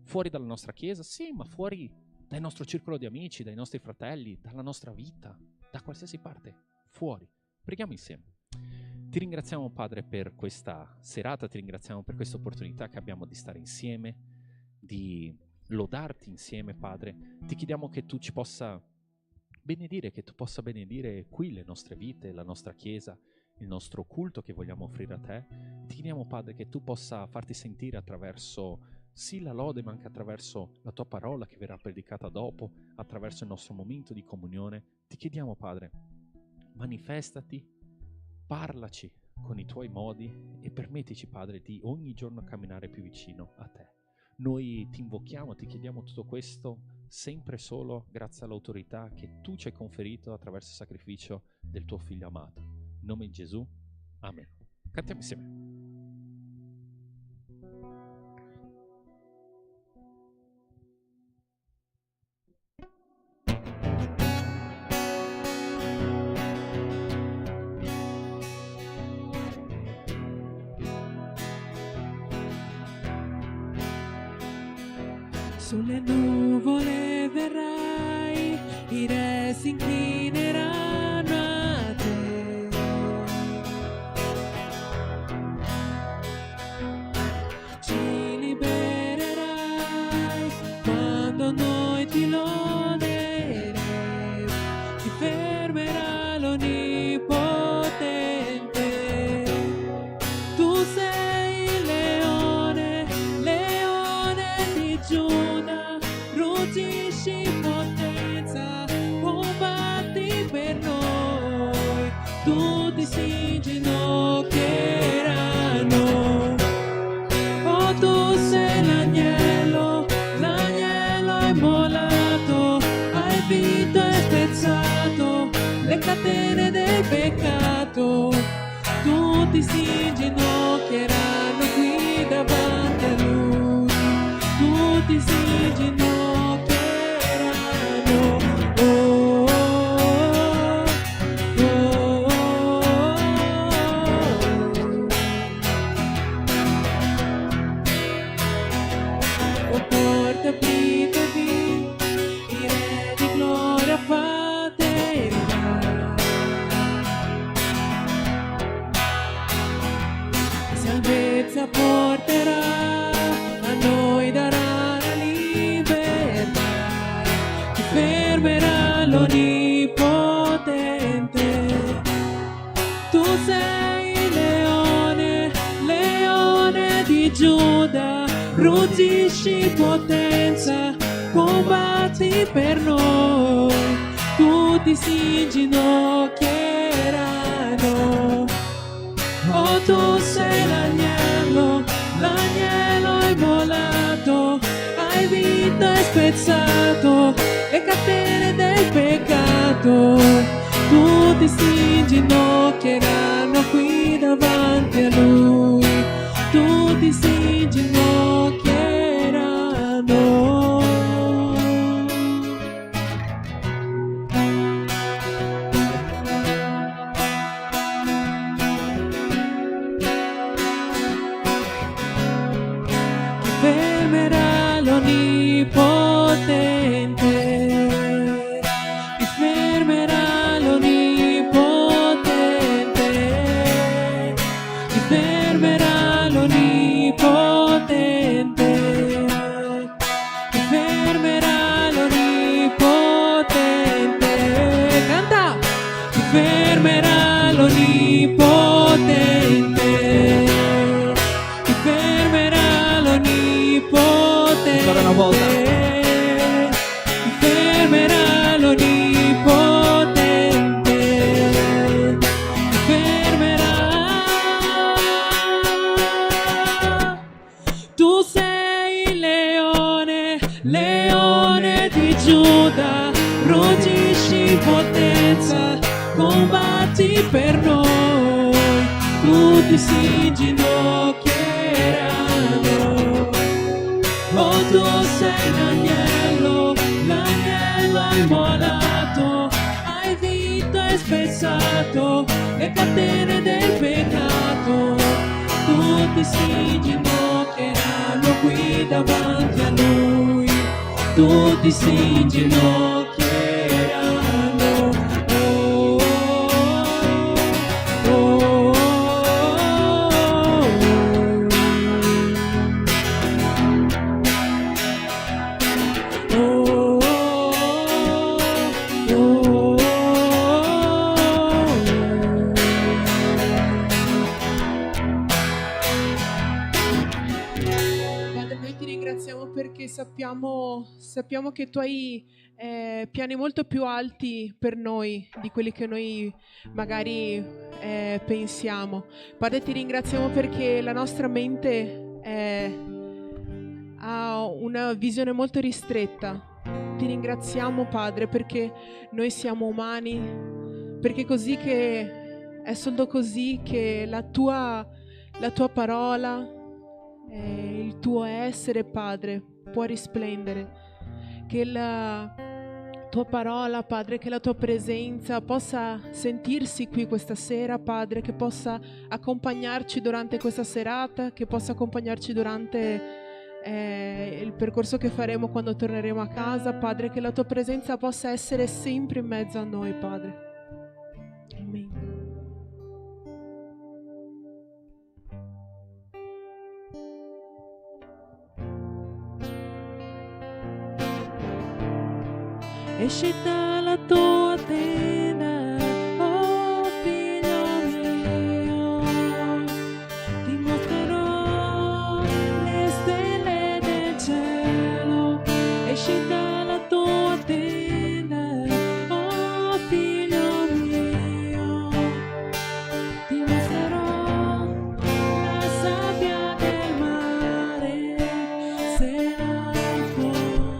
fuori dalla nostra chiesa, sì, ma fuori dal nostro circolo di amici, dai nostri fratelli, dalla nostra vita, da qualsiasi parte, fuori. Preghiamo insieme. Ti ringraziamo, Padre, per questa serata, ti ringraziamo per questa opportunità che abbiamo di stare insieme, di lodarti insieme, Padre. Ti chiediamo che tu ci possa benedire, che tu possa benedire qui le nostre vite, la nostra chiesa, il nostro culto che vogliamo offrire a te. Ti chiediamo, Padre, che tu possa farti sentire attraverso sì la lode, ma anche attraverso la tua parola che verrà predicata dopo, attraverso il nostro momento di comunione. Ti chiediamo, Padre, manifestati, parlaci con i tuoi modi e permettici, Padre, di ogni giorno camminare più vicino a te. Noi ti invochiamo, ti chiediamo tutto questo sempre solo grazie all'autorità che tu ci hai conferito attraverso il sacrificio del tuo Figlio amato. In nome di Gesù, amen. Cantiamo insieme. Sulle nuvole verrai, i re si inclineranno a te. Ci libererai quando noi ti loderemo, ti fermerà l'Onnipotente. Tu sei il leone, leone di Giuda, ruggisci potenza, combatti per noi, tutti si inginocchieranno. Oh, tu sei l'agnello, l'agnello immolato, hai vinto e spezzato le catene del peccato, tutti si inginocchieranno qui davanti a lui, tutti si inginocchieranno. Oh, oh, oh, oh, porte apritevi, i re di gloria fate entrare. Salvezza porterà, a noi darà la libertà, ti fermerà l'Onnipotente. Tu sei il leone, leone di Giuda, ruggisci potenza, combatti per noi, tutti si inginocchieranno. Oh, tu sei l'agnello, l'agnello immolato, hai vinto e spezzato le catene del peccato, tutti si inginocchieranno qui davanti a lui, tutti si inginocchieranno. Fermerà l'Onnipotente, ti fermerà l'Onnipotente, ti fermerà l'Onnipotente, ti fermerà l'Onnipotente. Canta! Ti fermerà l'Onnipotente, ti fermerà l'Onnipotente. Ancora una volta. Ti fermerà l'Onnipotente, ti fermerà. Tu sei il leone, leone di Giuda, ruggisci potenza, combatti per noi, tutti si inginocchieranno. Oh, tu sei l'agnello, l'agnello immolato, hai vinto e spezzato le catene del peccato, tutti si inginocchieranno qui davanti a lui. tutti si inginocchieranno. Perché sappiamo che tu hai piani molto più alti per noi di quelli che noi magari pensiamo. Padre, ti ringraziamo perché la nostra mente ha una visione molto ristretta. Ti ringraziamo, Padre, perché noi siamo umani, perché è solo così che la tua parola, il tuo essere, Padre, può risplendere, che la tua parola, Padre, che la tua presenza possa sentirsi qui questa sera, Padre, che possa accompagnarci durante questa serata, che possa accompagnarci durante il percorso che faremo quando torneremo a casa, Padre, che la tua presenza possa essere sempre in mezzo a noi, Padre. Amen. Esci dalla tua tenda, oh figlio mio, ti mostrerò le stelle del cielo. Esci dalla tua tenda, oh figlio mio, ti mostrerò la sabbia del mare, se la puoi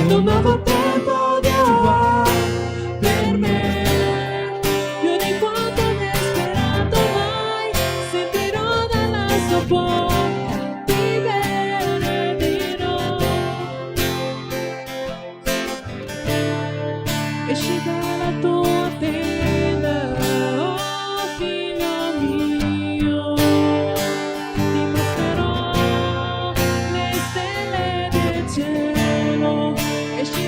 un nuovo tempo di amore per me, più di quanto ne ho sperato mai, sentirò dalla sua bocca, ti benedirò. Esci dalla tua tenda, oh figlio mio, ti mostrerò le stelle del cielo. Esci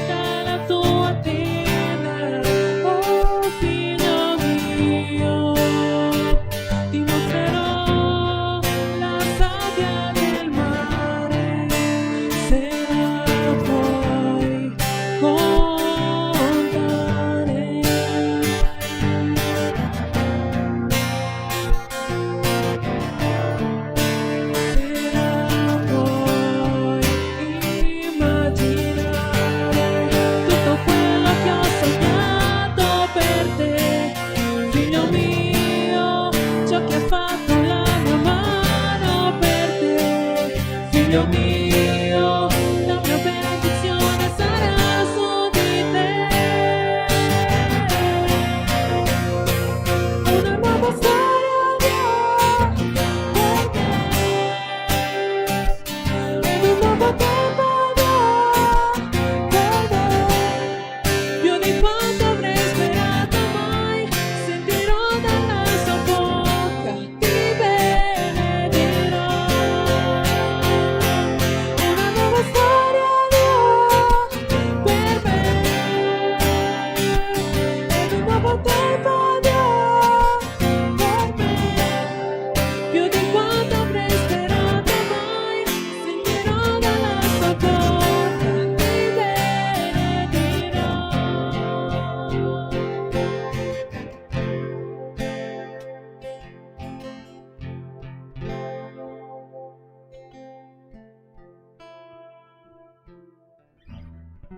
Che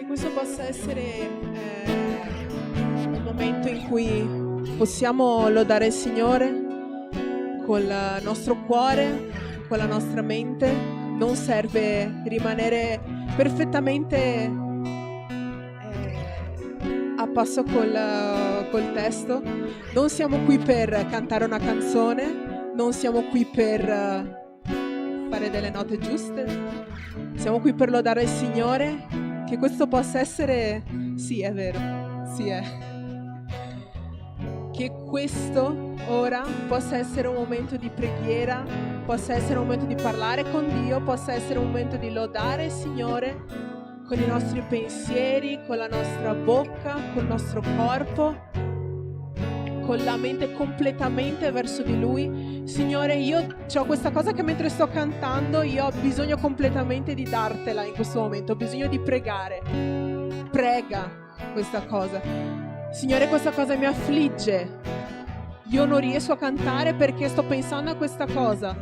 questo possa essere un momento in cui possiamo lodare il Signore col nostro cuore, con la nostra mente. Non serve rimanere perfettamente a passo col testo. Non siamo qui per cantare una canzone, non siamo qui per fare delle note giuste. Siamo qui per lodare il Signore. Che questo possa essere, sì, è vero, sì è. Che questo ora possa essere un momento di preghiera, possa essere un momento di parlare con Dio, possa essere un momento di lodare il Signore con i nostri pensieri, con la nostra bocca, col nostro corpo, con la mente completamente verso di Lui. Signore, io ho questa cosa che mentre sto cantando io ho bisogno completamente di dartela in questo momento, ho bisogno di pregare. Prega questa cosa. Signore, questa cosa mi affligge. Io non riesco a cantare perché sto pensando a questa cosa.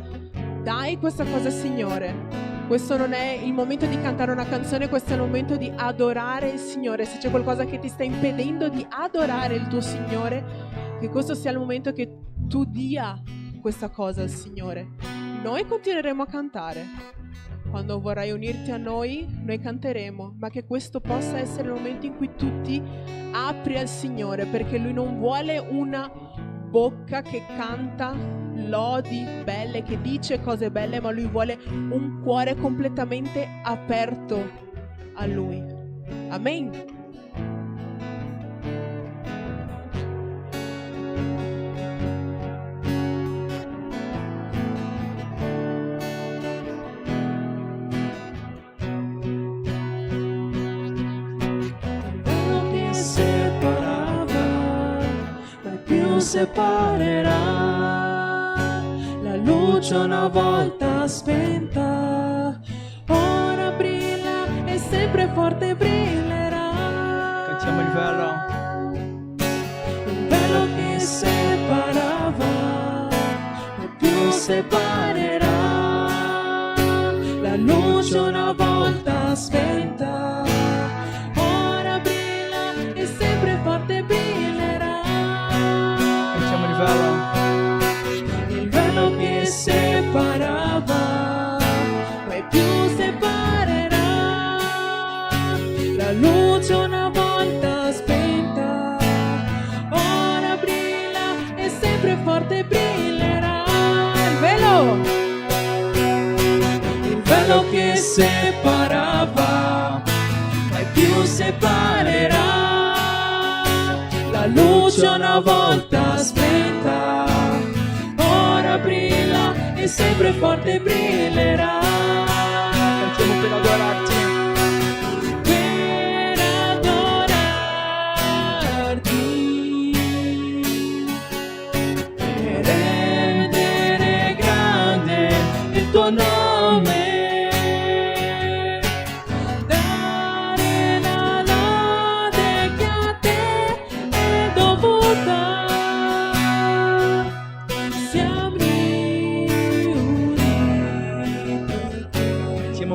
Dai questa cosa, Signore. Questo non è il momento di cantare una canzone, questo è il momento di adorare il Signore. Se c'è qualcosa che ti sta impedendo di adorare il tuo Signore, che questo sia il momento che tu dia questa cosa al Signore. Noi continueremo a cantare. Quando vorrai unirti a noi, noi canteremo, ma che questo possa essere il momento in cui tu ti apri al Signore, perché Lui non vuole una bocca che canta lodi belle, che dice cose belle, ma Lui vuole un cuore completamente aperto a Lui. Amen. Separerà la luce una volta spenta, ora brilla e sempre forte brillerà. Cantiamo il velo che separava, mai più separerà, la luce una volta spenta, ora brilla e sempre forte brillerà. Il velo che separava, mai più separerà, la luce una volta spenta, ora brilla e sempre forte brillerà. Il velo che separava, mai più separerà, la luce una volta spenta, ora brilla e sempre forte brillerà. Cantiamo per adorarti. Per adorarti, per rendere grande il tuo nome.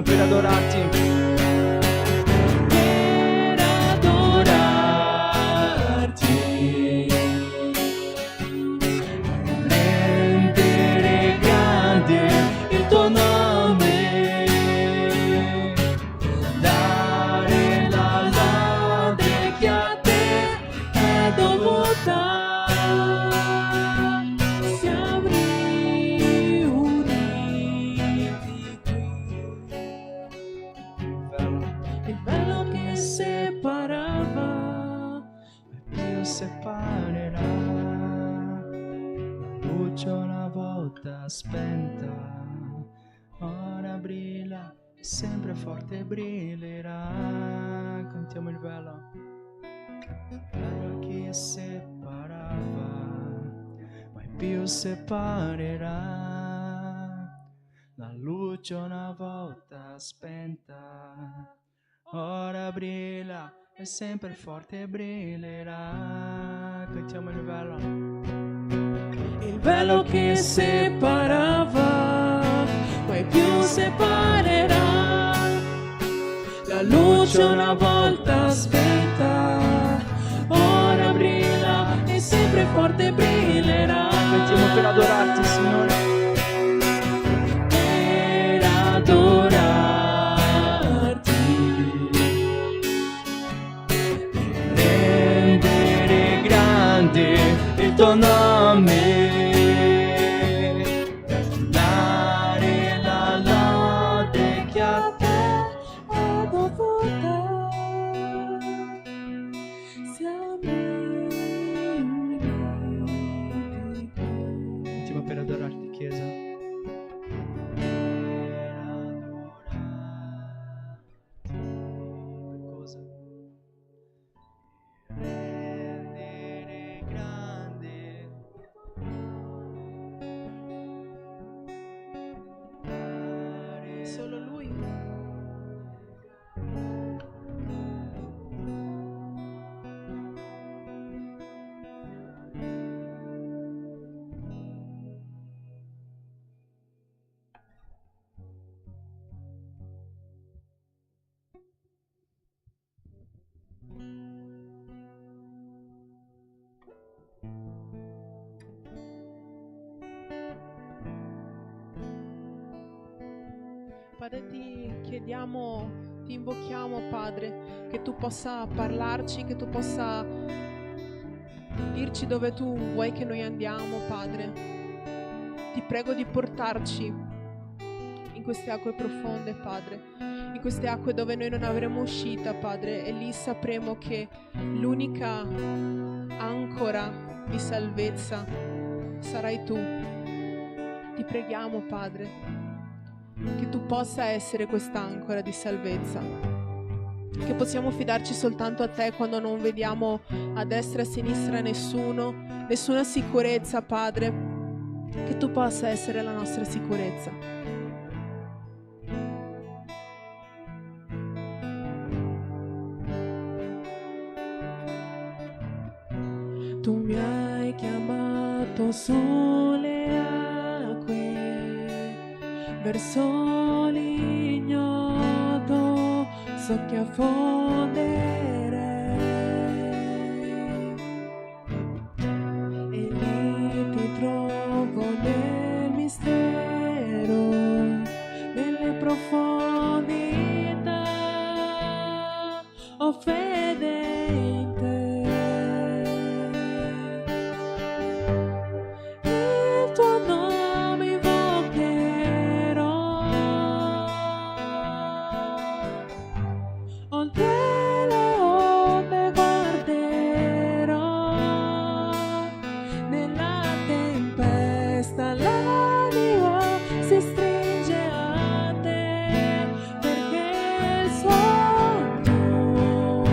Per adorarti. Per adorarti, rendere grande il tuo nome, dare la lode che a te è dovuta. Siamo riuniti qui. Il velo che separava, Dio separerà, la luce una volta spenta, ora brilla, sempre forte brillerà. Cantiamo il velo. Il velo che separava, mai più separerà, la luce luce una volta spenta, ora brilla e sempre forte brillerà. Cantiamo il velo. Il velo che separava mai più separerà. La luce una volta spenta, ora brilla e sempre forte brillerà. Cantiamo per adorarti, Signore. Per adorarti, Rendere grande il tuo nome, dare la lode che a te è dovuta. Siamo uniti. Cantiamo per adorarti, Chiesa. Per adorarti. Per cosa? Rendere grande. Dare Solo Lui. Padre, ti chiediamo, ti invochiamo, Padre, che tu possa parlarci, che tu possa dirci dove tu vuoi che noi andiamo, Padre. Ti prego di portarci in queste acque profonde, Padre, in queste acque dove noi non avremo uscita, Padre, e lì sapremo che l'unica ancora di salvezza sarai tu. Ti preghiamo, Padre, che tu possa essere quest'ancora di salvezza, che possiamo fidarci soltanto a te quando non vediamo a destra e a sinistra nessuna sicurezza, Padre, che tu possa essere la nostra sicurezza. Tu mi hai chiamato sulle acque, verso l'ignoto so che affonderei, e lì ti trovo nel mistero, nelle profondità, ho fede in te. Il tuo nome invocherò, oltre le onde guarderò, nella tempesta l'anima si stringe a te, perché il sogno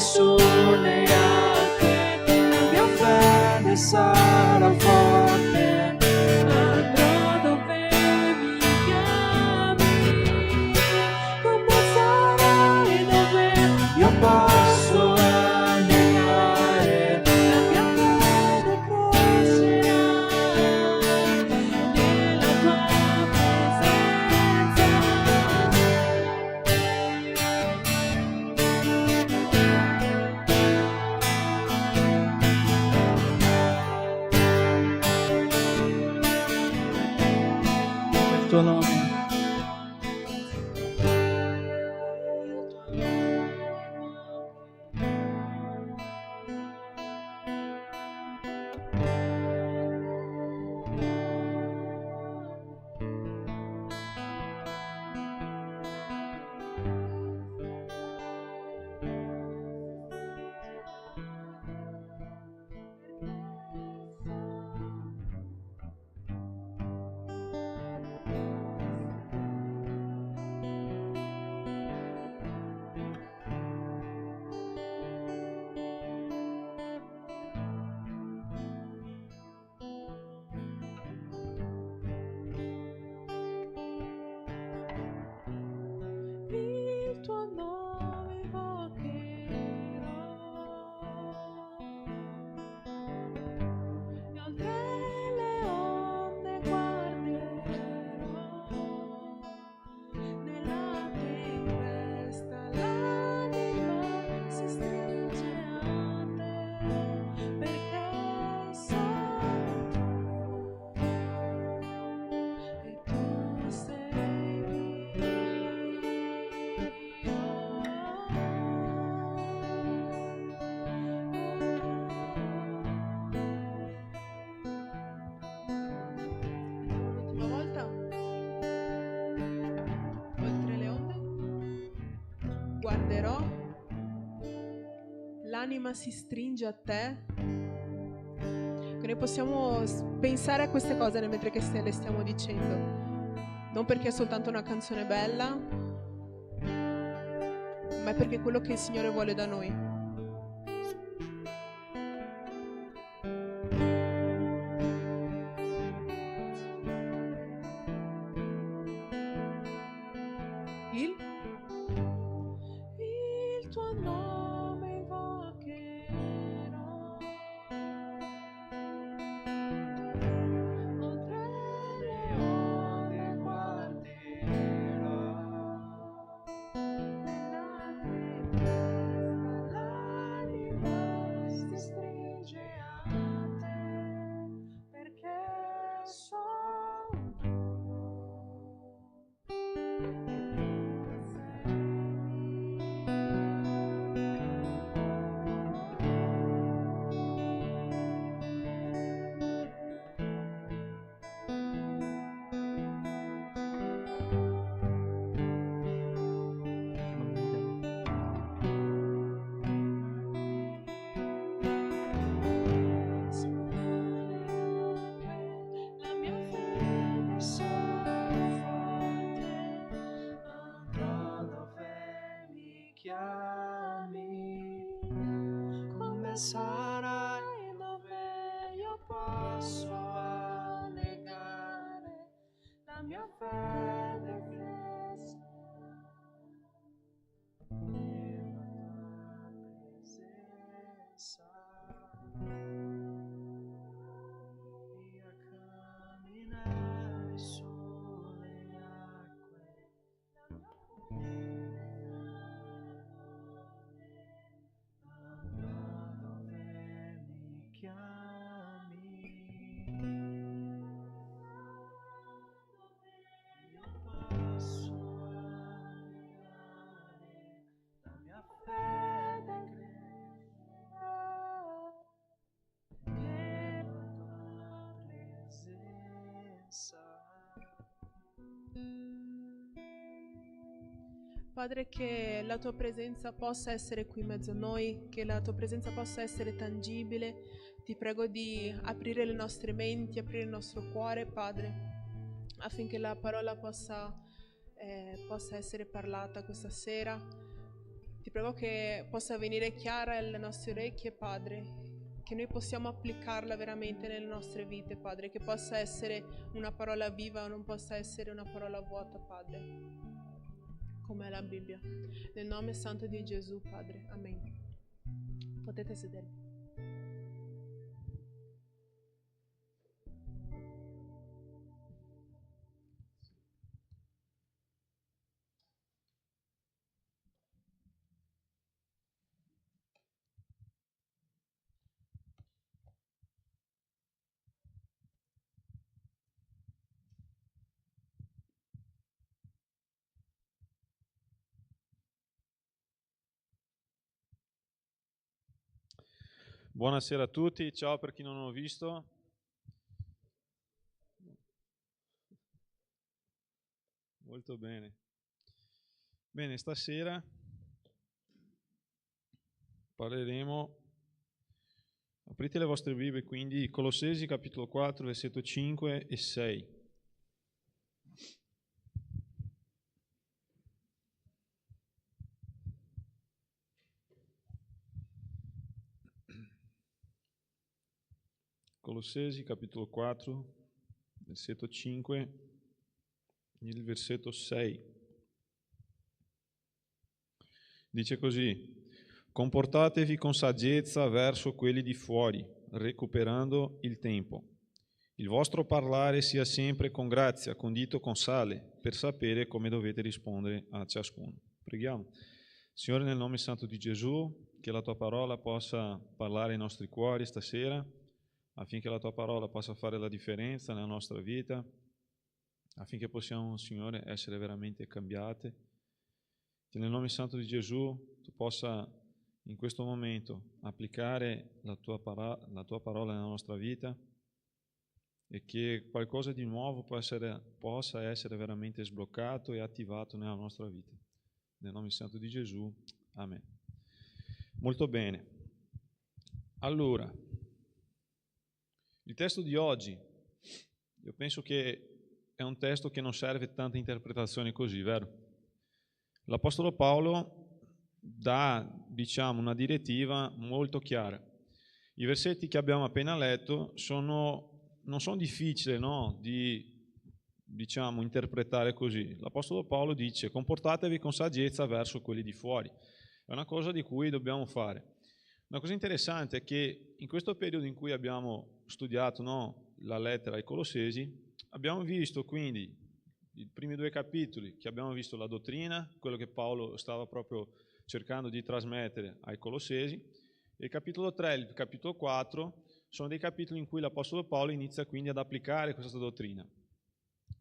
sulle acque, la mia fede sarà forte. Andrò dove mi chiami, come sarai dove Io posso annegare, la mia fede crescerà nella tua presenza. il tuo nome. Il tuo nome invocherò e oltre le onde guarderò. Nella tempesta l'anima si stringe a te, perché sono tu e tu sei mio. L'ultima volta, oltre le onde, guarderò, l'anima si stringe a te. Che noi possiamo pensare a queste cose mentre che le stiamo dicendo, non perché è soltanto una canzone bella, ma è perché è quello che il Signore vuole da noi. Il tuo nome invocherò, oltre le onde guarderò. Nella tempesta l'anima si stringe a te, perché sono tu. La mia fede sarà forte, andrò dove mi chiami, come sarai dove io posso annegare, la mia fede crescerà nella tua presenza. Via camminare sulle acque, andrò dove mi chiami. Io posso annegare, la mia fede crescerà nella tua presenza. Padre, che la tua presenza possa essere qui in mezzo a noi, che la tua presenza possa essere tangibile. Ti prego di aprire le nostre menti, aprire il nostro cuore, Padre, affinché la parola possa essere parlata questa sera. Ti prego che possa venire chiara alle nostre orecchie, Padre, che noi possiamo applicarla veramente nelle nostre vite, Padre, che possa essere una parola viva, non possa essere una parola vuota, Padre, come è la Bibbia. Nel nome santo di Gesù, Padre. Amen. Potete sedervi. Buonasera a tutti, ciao per chi non ho visto. Molto bene. Bene, stasera parleremo, aprite le vostre Bibbie quindi, Colossesi capitolo 4, versetto 5 e 6. Colossesi capitolo 4, versetto 5 e il versetto 6. Dice così: comportatevi con saggezza verso quelli di fuori, recuperando il tempo. Il vostro parlare sia sempre con grazia, condito con sale, per sapere come dovete rispondere a ciascuno. Preghiamo. Signore, nel nome santo di Gesù, che la tua parola possa parlare ai nostri cuori stasera, affinché la tua parola possa fare la differenza nella nostra vita, affinché possiamo, Signore, essere veramente cambiate. Che nel nome santo di Gesù tu possa in questo momento applicare la tua parola nella nostra vita e che qualcosa di nuovo possa essere veramente sbloccato e attivato nella nostra vita. Nel nome santo di Gesù, amen. Molto bene. Allora, il testo di oggi, io penso che è un testo che non serve tanta interpretazione così, vero? L'Apostolo Paolo dà, una direttiva molto chiara. I versetti che abbiamo appena letto non sono difficili, no, di interpretare così. L'Apostolo Paolo dice: comportatevi con saggezza verso quelli di fuori. È una cosa di cui dobbiamo fare. Una cosa interessante è che in questo periodo in cui abbiamo studiato, no, la lettera ai Colossesi, abbiamo visto quindi i primi 2 capitoli, che abbiamo visto la dottrina, quello che Paolo stava proprio cercando di trasmettere ai Colossesi, e il capitolo 3 e il capitolo 4 sono dei capitoli in cui l'Apostolo Paolo inizia quindi ad applicare questa dottrina.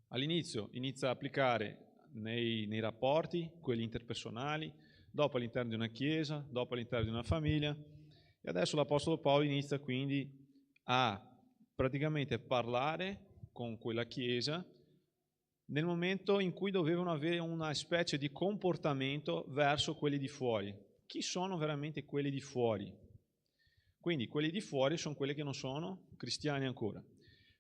All'inizio inizia a applicare nei rapporti, quelli interpersonali, dopo all'interno di una chiesa, dopo all'interno di una famiglia, e adesso l'Apostolo Paolo inizia quindi a praticamente parlare con quella chiesa nel momento in cui dovevano avere una specie di comportamento verso quelli di fuori. Chi sono veramente quelli di fuori? Quindi quelli di fuori sono quelli che non sono cristiani ancora.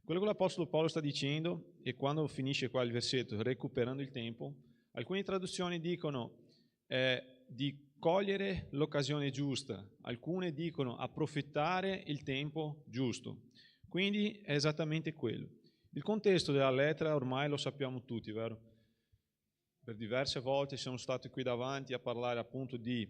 Quello che l'Apostolo Paolo sta dicendo, e quando finisce qua il versetto, recuperando il tempo, alcune traduzioni dicono di cogliere l'occasione giusta, alcune dicono approfittare il tempo giusto. Quindi è esattamente quello. Il contesto della lettera ormai lo sappiamo tutti, vero? Per diverse volte siamo stati qui davanti a parlare appunto di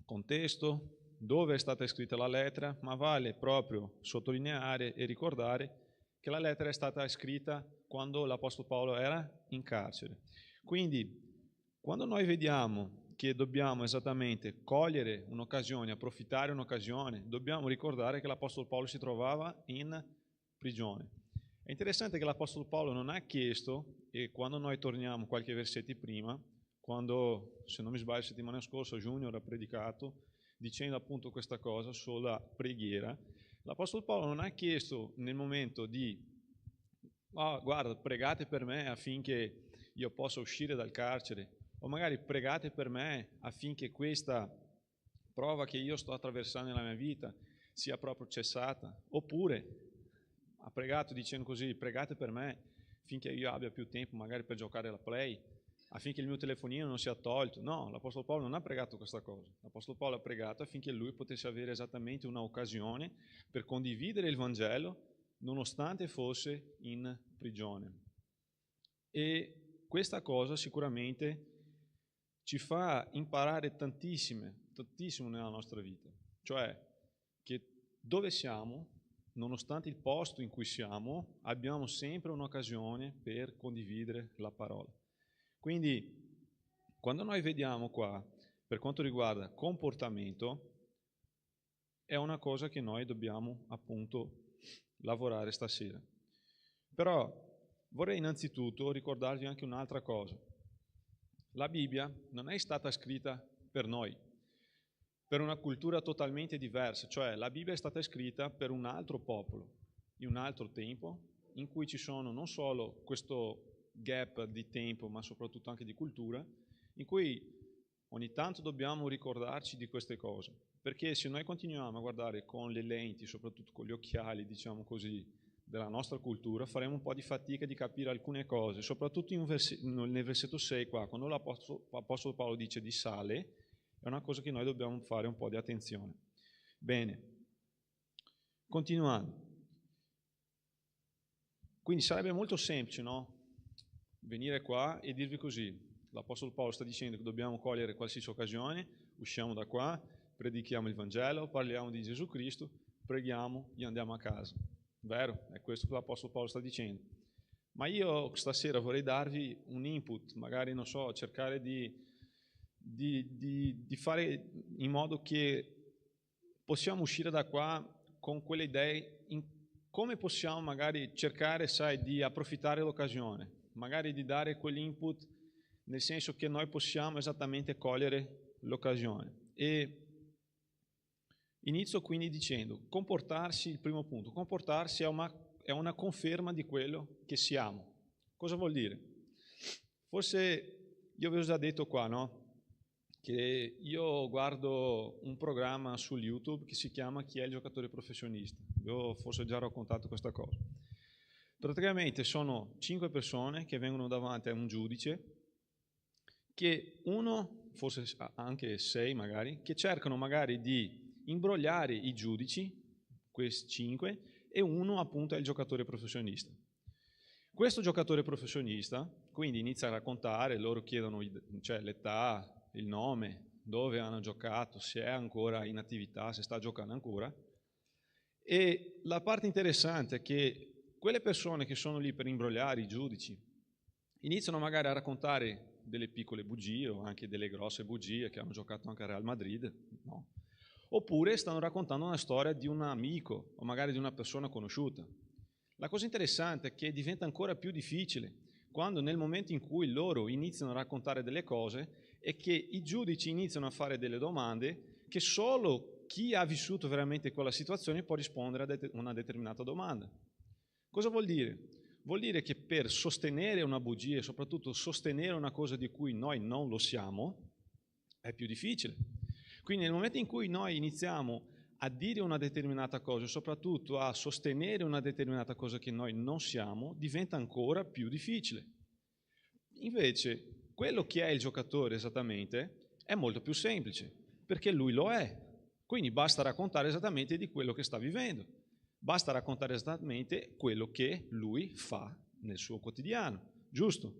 contesto, dove è stata scritta la lettera, ma vale proprio sottolineare e ricordare che la lettera è stata scritta quando l'Apostolo Paolo era in carcere. Quindi, quando noi vediamo che dobbiamo esattamente cogliere un'occasione, approfittare un'occasione, dobbiamo ricordare che l'Apostolo Paolo si trovava in prigione. È interessante che l'Apostolo Paolo non ha chiesto, e quando noi torniamo qualche versetti prima, quando, se non mi sbaglio, settimana scorsa Junior ha predicato dicendo appunto questa cosa sulla preghiera, l'Apostolo Paolo non ha chiesto nel momento di guarda, pregate per me affinché io possa uscire dal carcere, o magari pregate per me affinché questa prova che io sto attraversando nella mia vita sia proprio cessata, oppure ha pregato dicendo così: pregate per me affinché io abbia più tempo magari per giocare alla play, affinché il mio telefonino non sia tolto. No, l'Apostolo Paolo non ha pregato questa cosa. L'Apostolo Paolo ha pregato affinché lui potesse avere esattamente un'occasione per condividere il Vangelo nonostante fosse in prigione. E questa cosa sicuramente ci fa imparare tantissimo nella nostra vita. Cioè che dove siamo, nonostante il posto in cui siamo, abbiamo sempre un'occasione per condividere la parola. Quindi, quando noi vediamo qua, per quanto riguarda comportamento, è una cosa che noi dobbiamo appunto lavorare stasera. Però vorrei innanzitutto ricordarvi anche un'altra cosa. La Bibbia non è stata scritta per noi, per una cultura totalmente diversa, cioè la Bibbia è stata scritta per un altro popolo, in un altro tempo, in cui ci sono non solo questo gap di tempo, ma soprattutto anche di cultura, in cui ogni tanto dobbiamo ricordarci di queste cose, perché se noi continuiamo a guardare con le lenti, soprattutto con gli occhiali, diciamo così, della nostra cultura, faremo un po' di fatica di capire alcune cose, soprattutto nel versetto 6 qua, quando l'Apostolo Paolo dice di sale, è una cosa che noi dobbiamo fare un po' di attenzione. Bene, continuando. Quindi sarebbe molto semplice, no? Venire qua e dirvi così. L'Apostolo Paolo sta dicendo che dobbiamo cogliere qualsiasi occasione, usciamo da qua, predichiamo il Vangelo, parliamo di Gesù Cristo, preghiamo e andiamo a casa. Vero? È questo che l'Apostolo Paolo sta dicendo. Ma io stasera vorrei darvi un input, magari, non so, cercare di fare in modo che possiamo uscire da qua con quelle idee, come possiamo magari cercare, sai, di approfittare l'occasione, magari di dare quell'input nel senso che noi possiamo esattamente cogliere l'occasione. E inizio quindi dicendo, comportarsi, il primo punto, comportarsi è una conferma di quello che siamo. Cosa vuol dire? Forse io vi ho già detto qua, no? Che io guardo un programma su YouTube che si chiama Chi è il giocatore professionista. Io forse ho già raccontato questa cosa. Praticamente sono 5 persone che vengono davanti a un giudice, che uno, forse anche 6 magari, che cercano magari di imbrogliare i giudici, questi 5, e uno appunto è il giocatore professionista. Questo giocatore professionista quindi inizia a raccontare, loro chiedono cioè, l'età, il nome, dove hanno giocato, se è ancora in attività, se sta giocando ancora. E la parte interessante è che quelle persone che sono lì per imbrogliare i giudici iniziano magari a raccontare delle piccole bugie o anche delle grosse bugie, che hanno giocato anche a Real Madrid, no? Oppure stanno raccontando una storia di un amico o magari di una persona conosciuta. La cosa interessante è che diventa ancora più difficile quando nel momento in cui loro iniziano a raccontare delle cose è che i giudici iniziano a fare delle domande che solo chi ha vissuto veramente quella situazione può rispondere a una determinata domanda. Cosa vuol dire? Vuol dire che per sostenere una bugia e soprattutto sostenere una cosa di cui noi non lo siamo è più difficile. Quindi nel momento in cui noi iniziamo a dire una determinata cosa e soprattutto a sostenere una determinata cosa che noi non siamo, diventa ancora più difficile. Invece, quello che è il giocatore esattamente è molto più semplice, perché lui lo è. Quindi basta raccontare esattamente di quello che sta vivendo. Basta raccontare esattamente quello che lui fa nel suo quotidiano, giusto?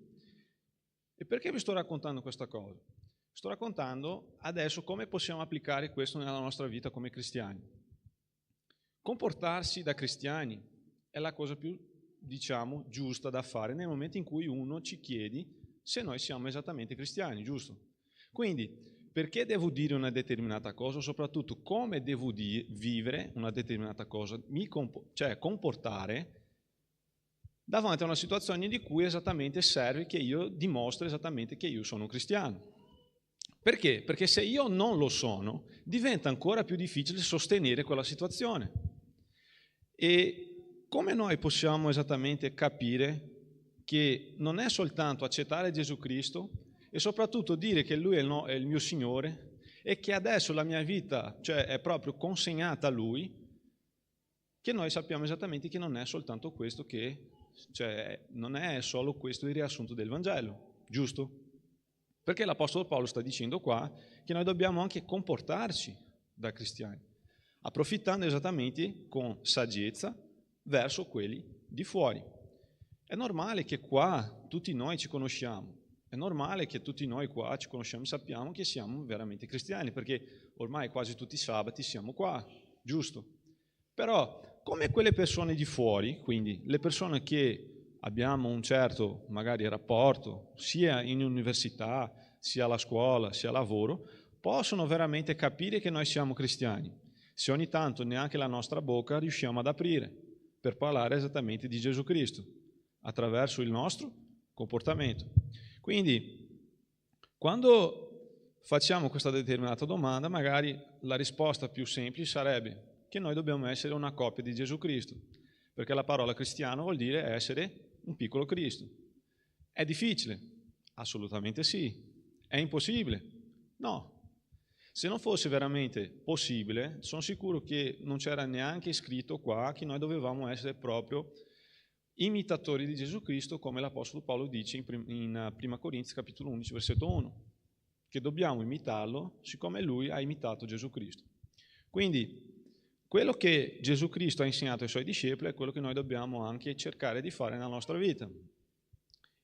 E perché vi sto raccontando questa cosa? Sto raccontando adesso come possiamo applicare questo nella nostra vita come cristiani. Comportarsi da cristiani è la cosa più, diciamo, giusta da fare nel momento in cui uno ci chiede se noi siamo esattamente cristiani, giusto? Quindi, perché devo dire una determinata cosa, soprattutto come devo vivere una determinata cosa, cioè comportare davanti a una situazione di cui esattamente serve che io dimostri esattamente che io sono un cristiano. Perché? Perché se io non lo sono, diventa ancora più difficile sostenere quella situazione. E come noi possiamo esattamente capire che non è soltanto accettare Gesù Cristo e soprattutto dire che Lui è il mio Signore e che adesso la mia vita, cioè, è proprio consegnata a Lui, che noi sappiamo esattamente che non è soltanto questo non è solo questo il riassunto del Vangelo, giusto? Perché l'Apostolo Paolo sta dicendo qua che noi dobbiamo anche comportarci da cristiani, approfittando esattamente con saggezza verso quelli di fuori. È normale che qua tutti noi ci conosciamo, è normale che tutti noi qua ci conosciamo e sappiamo che siamo veramente cristiani, perché ormai quasi tutti i sabati siamo qua, giusto? Però come quelle persone di fuori, quindi le persone che abbiamo un certo magari rapporto, sia in università, sia alla scuola, sia al lavoro, possono veramente capire che noi siamo cristiani, se ogni tanto neanche la nostra bocca riusciamo ad aprire per parlare esattamente di Gesù Cristo, attraverso il nostro comportamento. Quindi, quando facciamo questa determinata domanda, magari la risposta più semplice sarebbe che noi dobbiamo essere una copia di Gesù Cristo, perché la parola cristiano vuol dire essere un piccolo Cristo. È difficile? Assolutamente sì. È impossibile? No. Se non fosse veramente possibile, sono sicuro che non c'era neanche scritto qua che noi dovevamo essere proprio imitatori di Gesù Cristo, come l'Apostolo Paolo dice in 1 Corinzi capitolo 11 versetto 1, che dobbiamo imitarlo siccome lui ha imitato Gesù Cristo. Quindi quello che Gesù Cristo ha insegnato ai suoi discepoli è quello che noi dobbiamo anche cercare di fare nella nostra vita.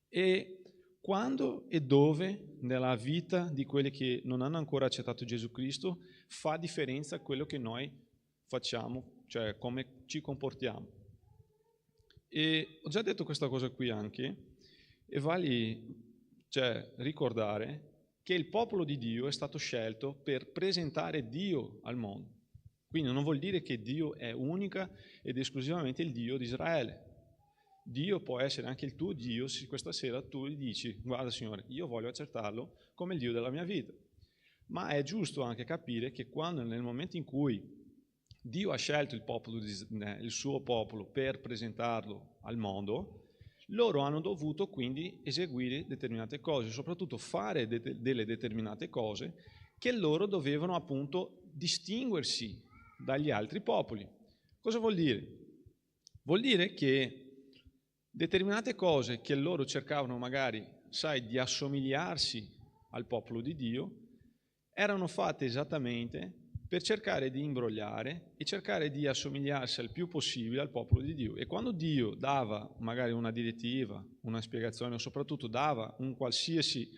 E quando e dove nella vita di quelli che non hanno ancora accettato Gesù Cristo fa differenza quello che noi facciamo, cioè come ci comportiamo. E ho già detto questa cosa qui anche, e vale ricordare che il popolo di Dio è stato scelto per presentare Dio al mondo. Quindi non vuol dire che Dio è unica ed esclusivamente il Dio di Israele. Dio può essere anche il tuo Dio se questa sera tu gli dici: guarda Signore, io voglio accettarlo come il Dio della mia vita. Ma è giusto anche capire che quando nel momento in cui Dio ha scelto il suo popolo per presentarlo al mondo, loro hanno dovuto quindi eseguire determinate cose, soprattutto fare delle determinate cose che loro dovevano appunto distinguersi dagli altri popoli. Cosa vuol dire? Vuol dire che determinate cose che loro cercavano magari, di assomigliarsi al popolo di Dio, erano fatte esattamente per cercare di imbrogliare e cercare di assomigliarsi al più possibile al popolo di Dio. E quando Dio dava magari una direttiva, una spiegazione, o soprattutto dava un qualsiasi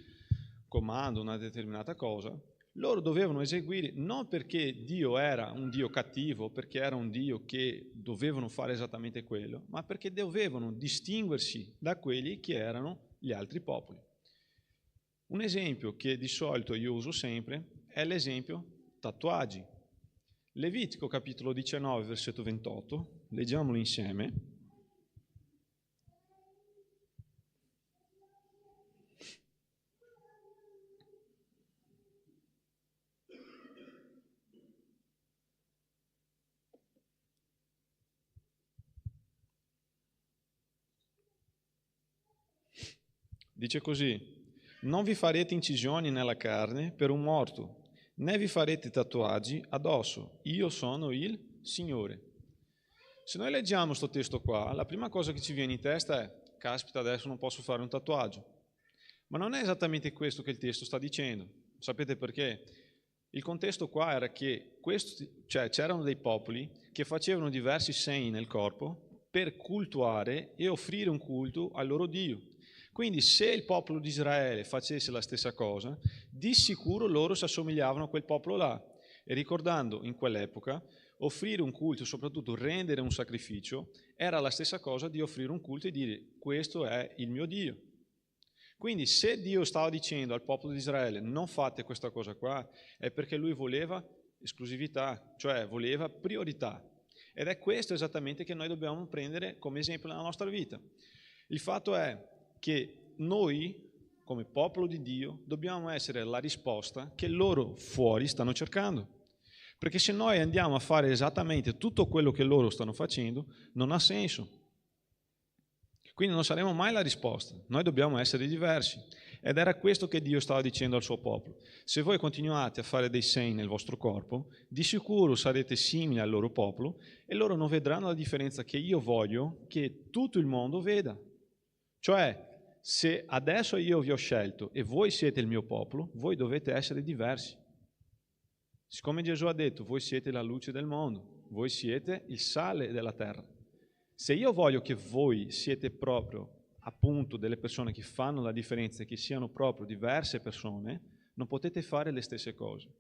comando, una determinata cosa, loro dovevano eseguire non perché Dio era un Dio cattivo, perché era un Dio che dovevano fare esattamente quello, ma perché dovevano distinguersi da quelli che erano gli altri popoli. Un esempio che di solito io uso sempre è l'esempio tatuaggi. Levitico capitolo 19 versetto 28, leggiamolo insieme. Dice così: non vi farete incisioni nella carne per un morto, né vi farete tatuaggi addosso, io sono il Signore. Se noi leggiamo questo testo qua, la prima cosa che ci viene in testa è: caspita, adesso non posso fare un tatuaggio. Ma non è esattamente questo che il testo sta dicendo. Sapete perché? Il contesto qua era che c'erano dei popoli che facevano diversi segni nel corpo per cultuare e offrire un culto al loro Dio. Quindi se il popolo di Israele facesse la stessa cosa, di sicuro loro si assomigliavano a quel popolo là. E ricordando, in quell'epoca, offrire un culto, soprattutto rendere un sacrificio, era la stessa cosa di offrire un culto e dire: questo è il mio Dio. Quindi se Dio stava dicendo al popolo di Israele: non fate questa cosa qua, è perché lui voleva esclusività, cioè voleva priorità. Ed è questo esattamente che noi dobbiamo prendere come esempio nella nostra vita. Il fatto è che noi, come popolo di Dio, dobbiamo essere la risposta che loro fuori stanno cercando. Perché se noi andiamo a fare esattamente tutto quello che loro stanno facendo, non ha senso. Quindi non saremo mai la risposta. Noi dobbiamo essere diversi. Ed era questo che Dio stava dicendo al suo popolo. Se voi continuate a fare dei segni nel vostro corpo, di sicuro sarete simili al loro popolo e loro non vedranno la differenza che io voglio che tutto il mondo veda. Cioè, se adesso io vi ho scelto e voi siete il mio popolo, voi dovete essere diversi. Siccome Gesù ha detto, voi siete la luce del mondo, voi siete il sale della terra. Se io voglio che voi siete proprio, appunto, delle persone che fanno la differenza, che siano proprio diverse persone, non potete fare le stesse cose.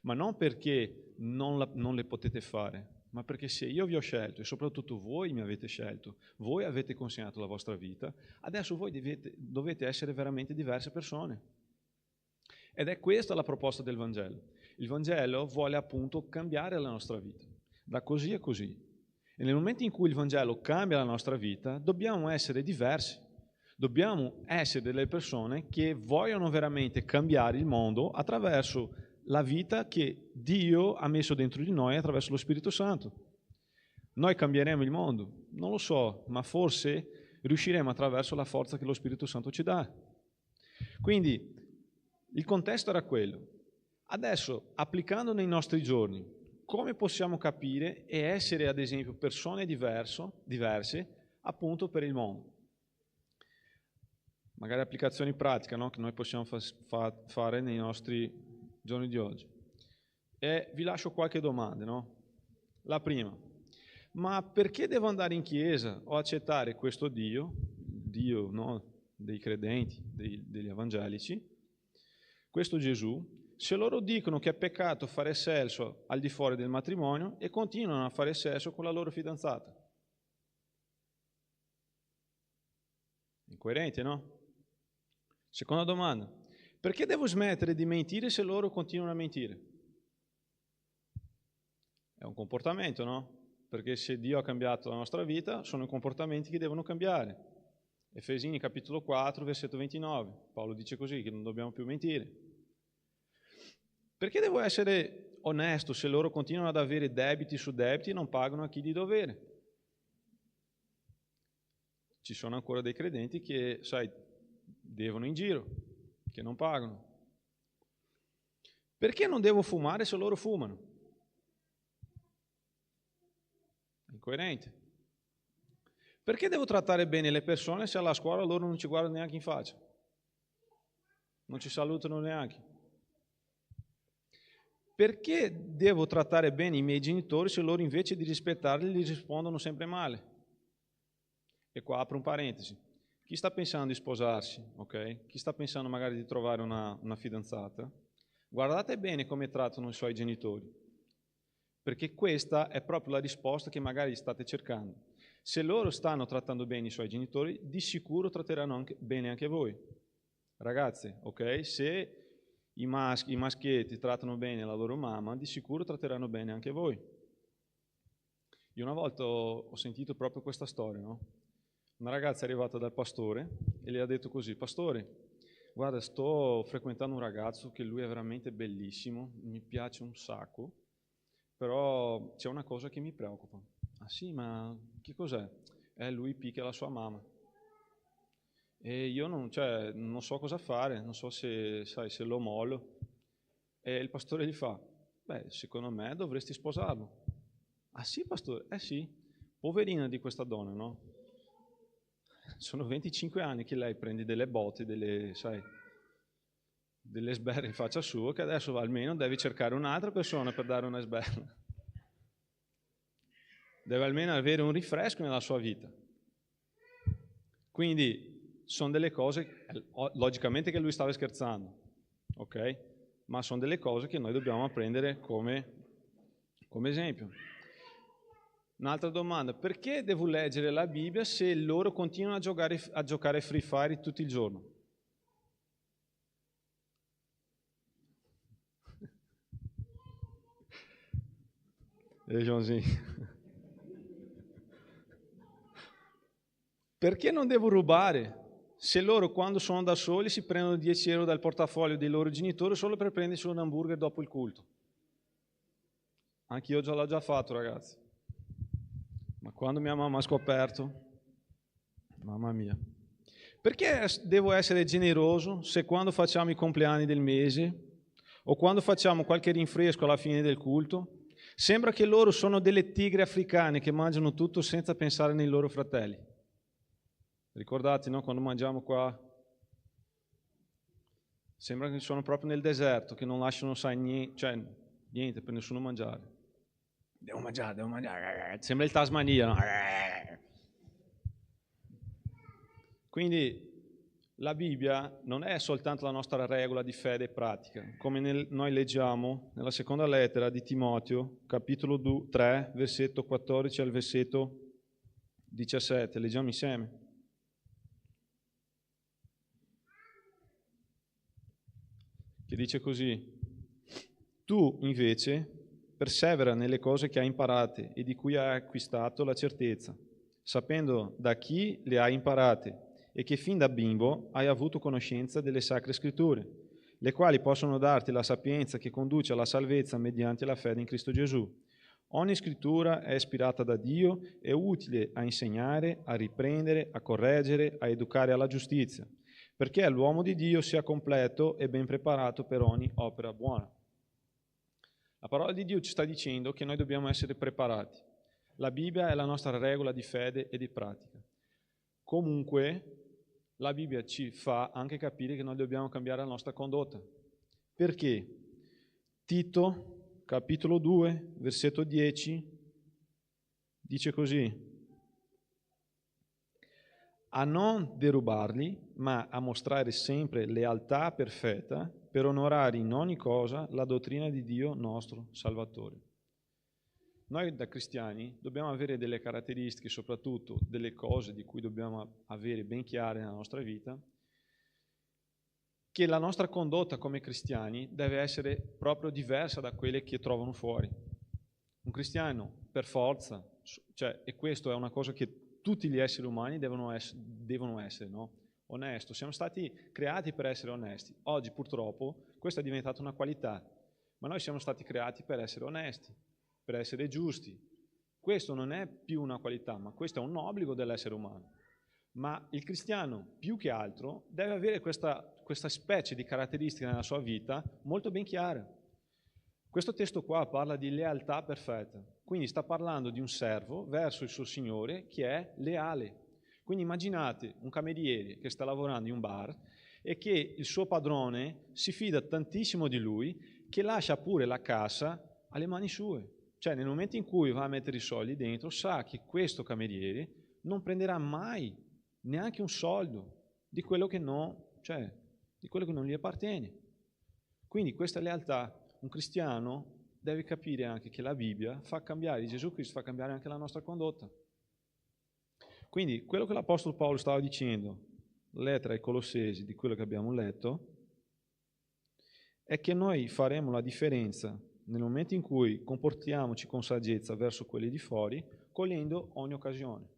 Ma non perché non le potete fare, ma perché se io vi ho scelto, e soprattutto voi mi avete scelto, voi avete consegnato la vostra vita, adesso voi dovete essere veramente diverse persone. Ed è questa la proposta del Vangelo. Il Vangelo vuole appunto cambiare la nostra vita, da così a così. E nel momento in cui il Vangelo cambia la nostra vita, dobbiamo essere diversi. Dobbiamo essere delle persone che vogliono veramente cambiare il mondo attraverso la vita che Dio ha messo dentro di noi attraverso lo Spirito Santo. Noi cambieremo il mondo? Non lo so, ma forse riusciremo attraverso la forza che lo Spirito Santo ci dà. Quindi il contesto era quello. Adesso, applicando nei nostri giorni, come possiamo capire e essere, ad esempio, persone diverse, appunto per il mondo? Magari applicazioni pratiche, no? Che noi possiamo fare nei nostri giorni di oggi. E vi lascio qualche domanda, no? La prima, ma perché devo andare in chiesa o accettare questo Dio, no? Dei credenti, degli evangelici, questo Gesù, se loro dicono che è peccato fare sesso al di fuori del matrimonio e continuano a fare sesso con la loro fidanzata? Incoerente, no? Seconda domanda, perché devo smettere di mentire se loro continuano a mentire? È un comportamento, no? Perché se Dio ha cambiato la nostra vita, sono i comportamenti che devono cambiare. Efesini capitolo 4, versetto 29, Paolo dice così, che non dobbiamo più mentire. Perché devo essere onesto se loro continuano ad avere debiti su debiti e non pagano a chi di dovere? Ci sono ancora dei credenti che, sai, devono in giro, che non pagano. Perché non devo fumare se loro fumano? Incoerente. Perché devo trattare bene le persone se alla scuola loro non ci guardano neanche in faccia? Non ci salutano neanche. Perché devo trattare bene i miei genitori se loro invece di rispettarli li rispondono sempre male? E qua apro un parentesi. Chi sta pensando di sposarsi, ok? Chi sta pensando magari di trovare una fidanzata, guardate bene come trattano i suoi genitori, perché questa è proprio la risposta che magari state cercando. Se loro stanno trattando bene i suoi genitori, di sicuro tratteranno bene anche voi. Ragazze, ok? Se i maschietti trattano bene la loro mamma, di sicuro tratteranno bene anche voi. Io una volta ho sentito proprio questa storia, no? Una ragazza è arrivata dal pastore e le ha detto così: pastore, guarda, sto frequentando un ragazzo che lui è veramente bellissimo, mi piace un sacco, però c'è una cosa che mi preoccupa. Ah sì, ma che cos'è? Lui picchia la sua mamma. E io non so cosa fare, non so se lo mollo. E il pastore gli fa: beh, secondo me dovresti sposarlo. Ah sì, pastore? Sì. Poverina di questa donna, no? Sono 25 anni che lei prende delle botte, delle sberle in faccia sua, che adesso almeno deve cercare un'altra persona per dare una sberla. Deve almeno avere un rinfresco nella sua vita. Quindi sono delle cose, logicamente che lui stava scherzando, ok? Ma sono delle cose che noi dobbiamo prendere come esempio. Un'altra domanda: perché devo leggere la Bibbia se loro continuano a giocare Free Fire tutto il giorno? Perché non devo rubare se loro quando sono da soli si prendono 10 euro dal portafoglio dei loro genitori solo per prendersi un hamburger dopo il culto? Anche io l'ho già fatto, ragazzi. Ma quando mia mamma ha scoperto, mamma mia. Perché devo essere generoso se quando facciamo i compleanni del mese o quando facciamo qualche rinfresco alla fine del culto, sembra che loro sono delle tigre africane che mangiano tutto senza pensare nei loro fratelli? Ricordate, no? Quando mangiamo qua Sembra che sono proprio nel deserto, che non lasciano, sai, niente per nessuno mangiare. Devo mangiare. Sembra il Tasmania, no? Quindi la Bibbia non è soltanto la nostra regola di fede e pratica, come noi leggiamo nella seconda lettera di Timoteo, capitolo 3, versetto 14 al versetto 17. Leggiamo insieme. Che dice così: tu invece persevera nelle cose che hai imparate e di cui hai acquistato la certezza, sapendo da chi le hai imparate e che fin da bimbo hai avuto conoscenza delle sacre scritture, le quali possono darti la sapienza che conduce alla salvezza mediante la fede in Cristo Gesù. Ogni scrittura è ispirata da Dio e utile a insegnare, a riprendere, a correggere, a educare alla giustizia, perché l'uomo di Dio sia completo e ben preparato per ogni opera buona. La parola di Dio ci sta dicendo che noi dobbiamo essere preparati. La Bibbia è la nostra regola di fede e di pratica. Comunque, la Bibbia ci fa anche capire che noi dobbiamo cambiare la nostra condotta. Perché? Tito, capitolo 2, versetto 10, dice così: a non derubarli, ma a mostrare sempre lealtà perfetta per onorare in ogni cosa la dottrina di Dio nostro Salvatore. Noi da cristiani dobbiamo avere delle caratteristiche, soprattutto delle cose di cui dobbiamo avere ben chiare nella nostra vita, che la nostra condotta come cristiani deve essere proprio diversa da quelle che trovano fuori. Un cristiano, per forza, e questo è una cosa che tutti gli esseri umani devono essere, no? Onesto. Siamo stati creati per essere onesti. Oggi purtroppo questa è diventata una qualità, ma noi siamo stati creati per essere onesti, per essere giusti. Questo non è più una qualità, ma questo è un obbligo dell'essere umano. Ma il cristiano, più che altro, deve avere questa specie di caratteristica nella sua vita molto ben chiara. Questo testo qua parla di lealtà perfetta, quindi sta parlando di un servo verso il suo signore che è leale. Quindi immaginate un cameriere che sta lavorando in un bar e che il suo padrone si fida tantissimo di lui che lascia pure la cassa alle mani sue. Cioè nel momento in cui va a mettere i soldi dentro sa che questo cameriere non prenderà mai neanche un soldo di quello che non gli appartiene. Quindi questa lealtà, un cristiano deve capire anche che la Bibbia fa cambiare, Gesù Cristo fa cambiare anche la nostra condotta. Quindi quello che l'Apostolo Paolo stava dicendo, lettera ai Colossesi, di quello che abbiamo letto, è che noi faremo la differenza nel momento in cui comportiamoci con saggezza verso quelli di fuori, cogliendo ogni occasione.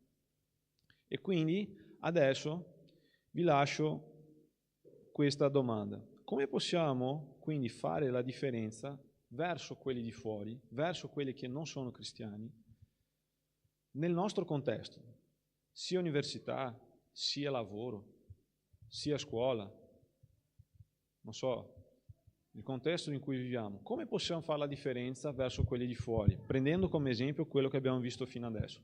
E quindi adesso vi lascio questa domanda. Come possiamo quindi fare la differenza verso quelli di fuori, verso quelli che non sono cristiani, nel nostro contesto, sia università, sia lavoro, sia scuola, non so, il contesto in cui viviamo? Come possiamo fare la differenza verso quelli di fuori, prendendo come esempio quello che abbiamo visto fino adesso?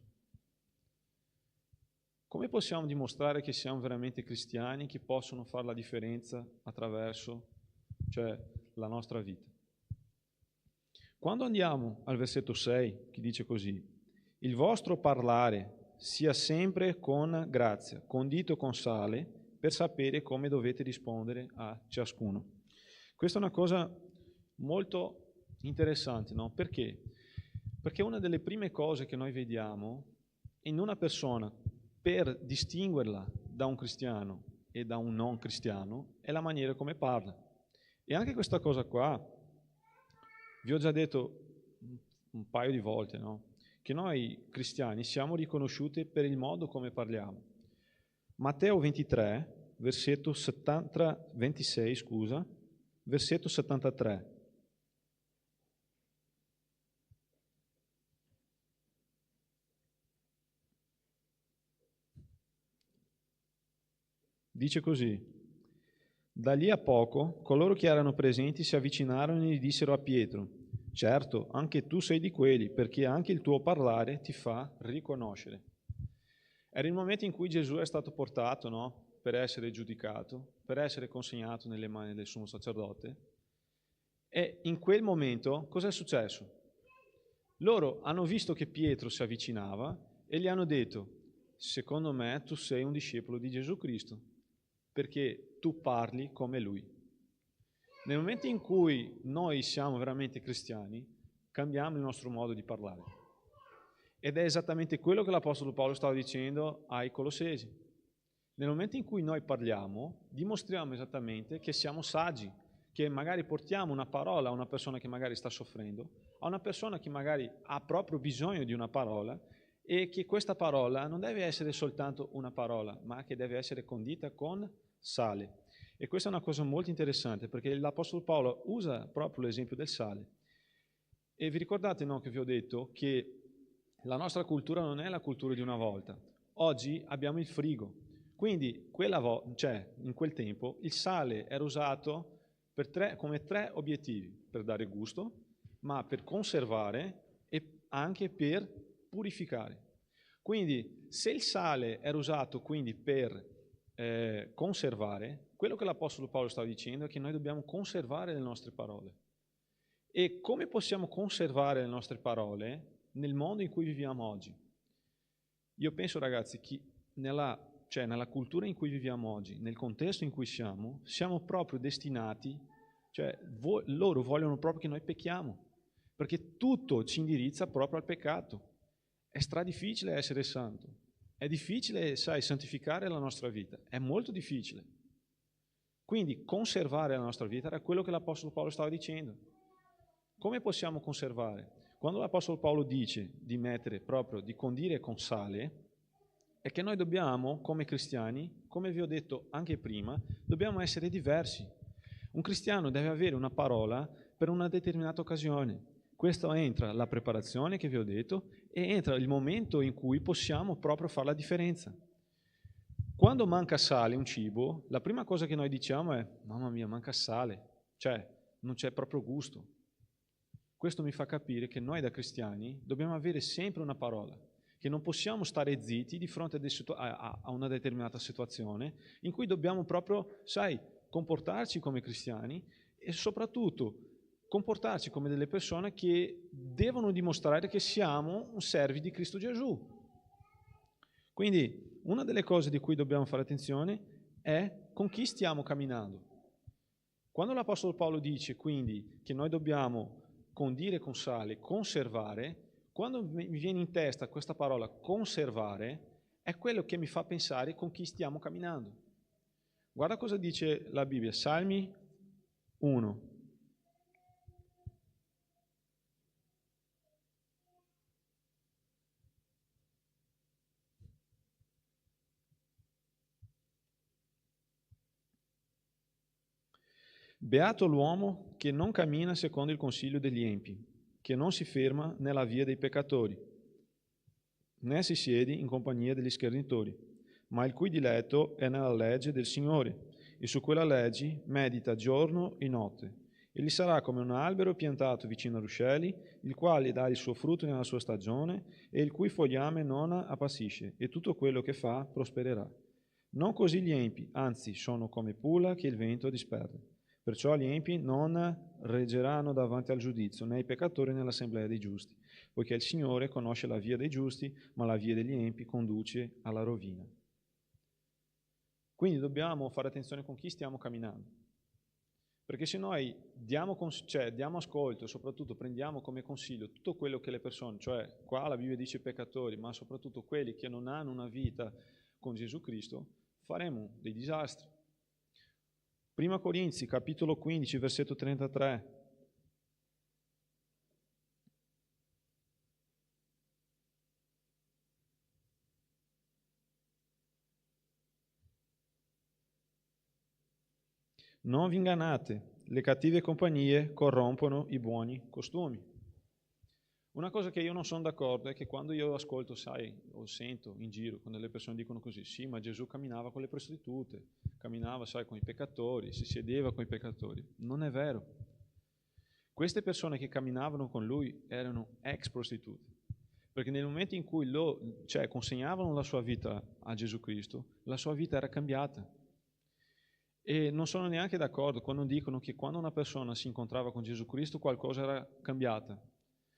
Come possiamo dimostrare che siamo veramente cristiani, che possono fare la differenza attraverso, la nostra vita? Quando andiamo al versetto 6, che dice così: il vostro parlare sia sempre con grazia, condito con sale, per sapere come dovete rispondere a ciascuno. Questa è una cosa molto interessante, no? Perché? Perché una delle prime cose che noi vediamo in una persona, per distinguerla da un cristiano e da un non cristiano, è la maniera come parla. E anche questa cosa qua, vi ho già detto un paio di volte, no? Che noi cristiani siamo riconosciuti per il modo come parliamo. Matteo 23, versetto 26, versetto 73. Dice così: da lì a poco coloro che erano presenti si avvicinarono e gli dissero a Pietro: certo, anche tu sei di quelli, perché anche il tuo parlare ti fa riconoscere. Era il momento in cui Gesù è stato portato, no? per essere giudicato, per essere consegnato nelle mani del sommo sacerdote. E in quel momento cosa è successo? Loro hanno visto che Pietro si avvicinava e gli hanno detto: secondo me tu sei un discepolo di Gesù Cristo, perché tu parli come lui. Nel momento in cui noi siamo veramente cristiani, cambiamo il nostro modo di parlare. Ed è esattamente quello che l'Apostolo Paolo stava dicendo ai Colossesi. Nel momento in cui noi parliamo, dimostriamo esattamente che siamo saggi, che magari portiamo una parola a una persona che magari sta soffrendo, a una persona che magari ha proprio bisogno di una parola, e che questa parola non deve essere soltanto una parola, ma che deve essere condita con sale. E questa è una cosa molto interessante, perché l'Apostolo Paolo usa proprio l'esempio del sale. E vi ricordate, no, che vi ho detto che la nostra cultura non è la cultura di una volta. Oggi abbiamo il frigo. Quindi in quel tempo il sale era usato come tre obiettivi: per dare gusto, ma per conservare e anche per purificare. Quindi se il sale era usato quindi per conservare, quello che l'Apostolo Paolo stava dicendo è che noi dobbiamo conservare le nostre parole. E come possiamo conservare le nostre parole nel mondo in cui viviamo oggi? Io penso, ragazzi, che nella cultura in cui viviamo oggi, nel contesto in cui siamo proprio destinati, loro vogliono proprio che noi pecchiamo, perché tutto ci indirizza proprio al peccato. È difficile essere santo, è difficile, santificare la nostra vita, è molto difficile. Quindi conservare la nostra vita era quello che l'Apostolo Paolo stava dicendo. Come possiamo conservare? Quando l'Apostolo Paolo dice di condire con sale, è che noi dobbiamo, come cristiani, come vi ho detto anche prima, dobbiamo essere diversi. Un cristiano deve avere una parola per una determinata occasione. Questo entra la preparazione che vi ho detto e entra il momento in cui possiamo proprio fare la differenza. Quando manca sale un cibo, la prima cosa che noi diciamo è: mamma mia, manca sale, non c'è proprio gusto. Questo mi fa capire che noi da cristiani dobbiamo avere sempre una parola, che non possiamo stare zitti di fronte a una determinata situazione in cui dobbiamo proprio, comportarci come cristiani e soprattutto comportarci come delle persone che devono dimostrare che siamo un servi di Cristo Gesù. Quindi una delle cose di cui dobbiamo fare attenzione è con chi stiamo camminando. Quando l'Apostolo Paolo dice quindi che noi dobbiamo condire con sale, conservare, quando mi viene in testa questa parola conservare, è quello che mi fa pensare con chi stiamo camminando. Guarda cosa dice la Bibbia, Salmi 1. Beato l'uomo che non cammina secondo il consiglio degli empi, che non si ferma nella via dei peccatori, né si siede in compagnia degli schernitori, ma il cui diletto è nella legge del Signore, e su quella legge medita giorno e notte. Egli sarà come un albero piantato vicino a ruscelli, il quale dà il suo frutto nella sua stagione, e il cui fogliame non appassisce, e tutto quello che fa prospererà. Non così gli empi, anzi sono come pula che il vento disperde. Perciò gli empi non reggeranno davanti al giudizio, né i peccatori nell'assemblea dei giusti, poiché il Signore conosce la via dei giusti, ma la via degli empi conduce alla rovina. Quindi dobbiamo fare attenzione con chi stiamo camminando, perché se noi diamo ascolto e soprattutto prendiamo come consiglio tutto quello che le persone, qua la Bibbia dice peccatori, ma soprattutto quelli che non hanno una vita con Gesù Cristo, faremo dei disastri. Prima Corinzi, capitolo 15, versetto 33. Non vi ingannate, le cattive compagnie corrompono i buoni costumi. Una cosa che io non sono d'accordo è che quando io ascolto, o sento in giro, quando le persone dicono così, sì, ma Gesù camminava con le prostitute, camminava, con i peccatori, si sedeva con i peccatori. Non è vero. Queste persone che camminavano con lui erano ex prostitute. Perché nel momento in cui consegnavano la sua vita a Gesù Cristo, la sua vita era cambiata. E non sono neanche d'accordo quando dicono che quando una persona si incontrava con Gesù Cristo qualcosa era cambiata.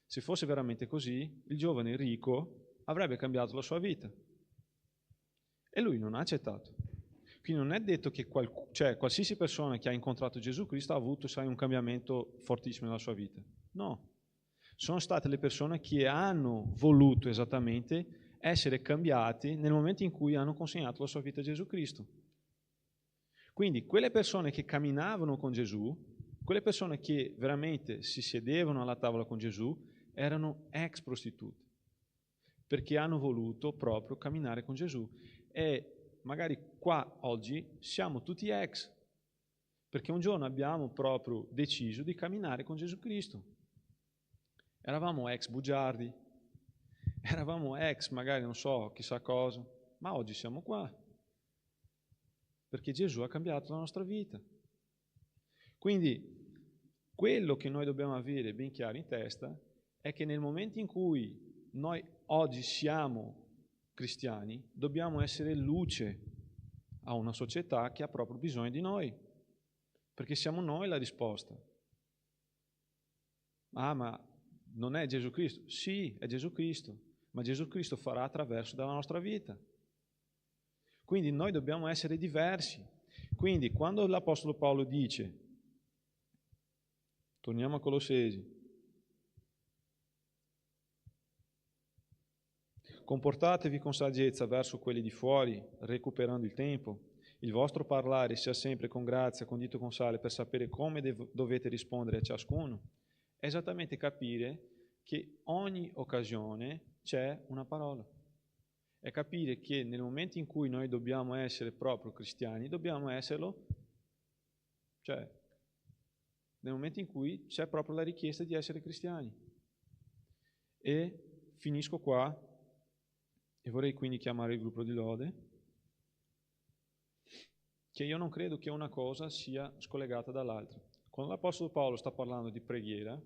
Se fosse veramente così, il giovane ricco avrebbe cambiato la sua vita. E lui non ha accettato. Quindi non è detto che qualsiasi persona che ha incontrato Gesù Cristo ha avuto, un cambiamento fortissimo nella sua vita. No. Sono state le persone che hanno voluto esattamente essere cambiati nel momento in cui hanno consegnato la sua vita a Gesù Cristo. Quindi quelle persone che camminavano con Gesù, quelle persone che veramente si sedevano alla tavola con Gesù, erano ex prostitute, perché hanno voluto proprio camminare con Gesù. E magari qua oggi siamo tutti ex, perché un giorno abbiamo proprio deciso di camminare con Gesù Cristo. Eravamo ex bugiardi, eravamo ex magari non so chissà cosa, ma oggi siamo qua, perché Gesù ha cambiato la nostra vita. Quindi quello che noi dobbiamo avere ben chiaro in testa è che nel momento in cui noi oggi siamo cristiani, dobbiamo essere luce a una società che ha proprio bisogno di noi, perché siamo noi la risposta. Ma non è Gesù Cristo? Sì, è Gesù Cristo, ma Gesù Cristo farà attraverso della nostra vita. Quindi noi dobbiamo essere diversi. Quindi quando l'Apostolo Paolo dice, torniamo a Colossesi, comportatevi con saggezza verso quelli di fuori, recuperando il tempo. Il vostro parlare sia sempre con grazia, condito con sale, per sapere come dovete rispondere a ciascuno. È esattamente capire che ogni occasione c'è una parola. È capire che nel momento in cui noi dobbiamo essere proprio cristiani, dobbiamo esserlo, nel momento in cui c'è proprio la richiesta di essere cristiani. E finisco qua, e vorrei quindi chiamare il gruppo di lode, che io non credo che una cosa sia scollegata dall'altra. Quando l'Apostolo Paolo sta parlando di preghiera,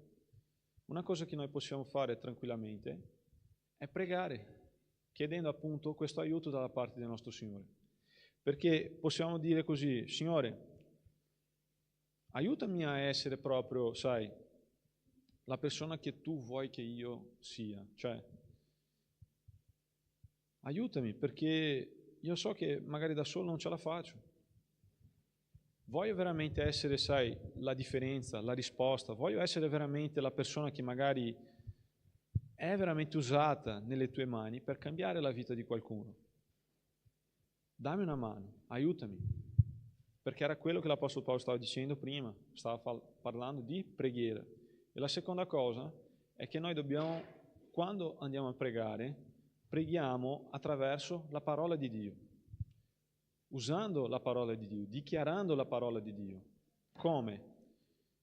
una cosa che noi possiamo fare tranquillamente è pregare, chiedendo appunto questo aiuto dalla parte del nostro Signore. Perché possiamo dire così, Signore, aiutami a essere proprio, la persona che tu vuoi che io sia. Aiutami, perché io so che magari da solo non ce la faccio. Voglio veramente essere, la differenza, la risposta. Voglio essere veramente la persona che magari è veramente usata nelle tue mani per cambiare la vita di qualcuno. Dammi una mano, aiutami. Perché era quello che l'Apostolo Paolo stava dicendo prima, stava parlando di preghiera. E la seconda cosa è che noi dobbiamo, quando andiamo a pregare, preghiamo attraverso la parola di Dio. Usando la parola di Dio, dichiarando la parola di Dio. Come?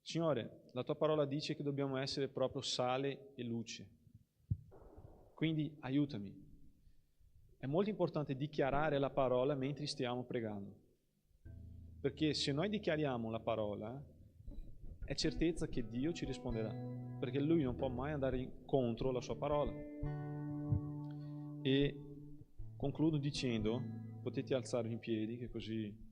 Signore, la tua parola dice che dobbiamo essere proprio sale e luce. Quindi aiutami. È molto importante dichiarare la parola mentre stiamo pregando. Perché se noi dichiariamo la parola, è certezza che Dio ci risponderà. Perché Lui non può mai andare contro la sua parola. E concludo dicendo, potete alzarvi in piedi, che così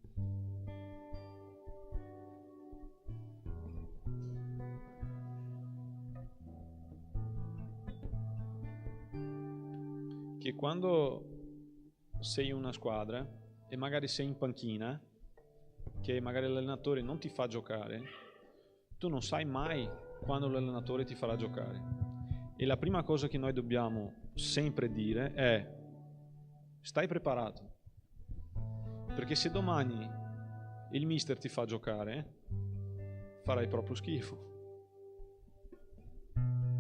che quando sei in una squadra e magari sei in panchina, che magari l'allenatore non ti fa giocare, tu non sai mai quando l'allenatore ti farà giocare. E la prima cosa che noi dobbiamo sempre dire è: stai preparato. Perché se domani il mister ti fa giocare, farai proprio schifo.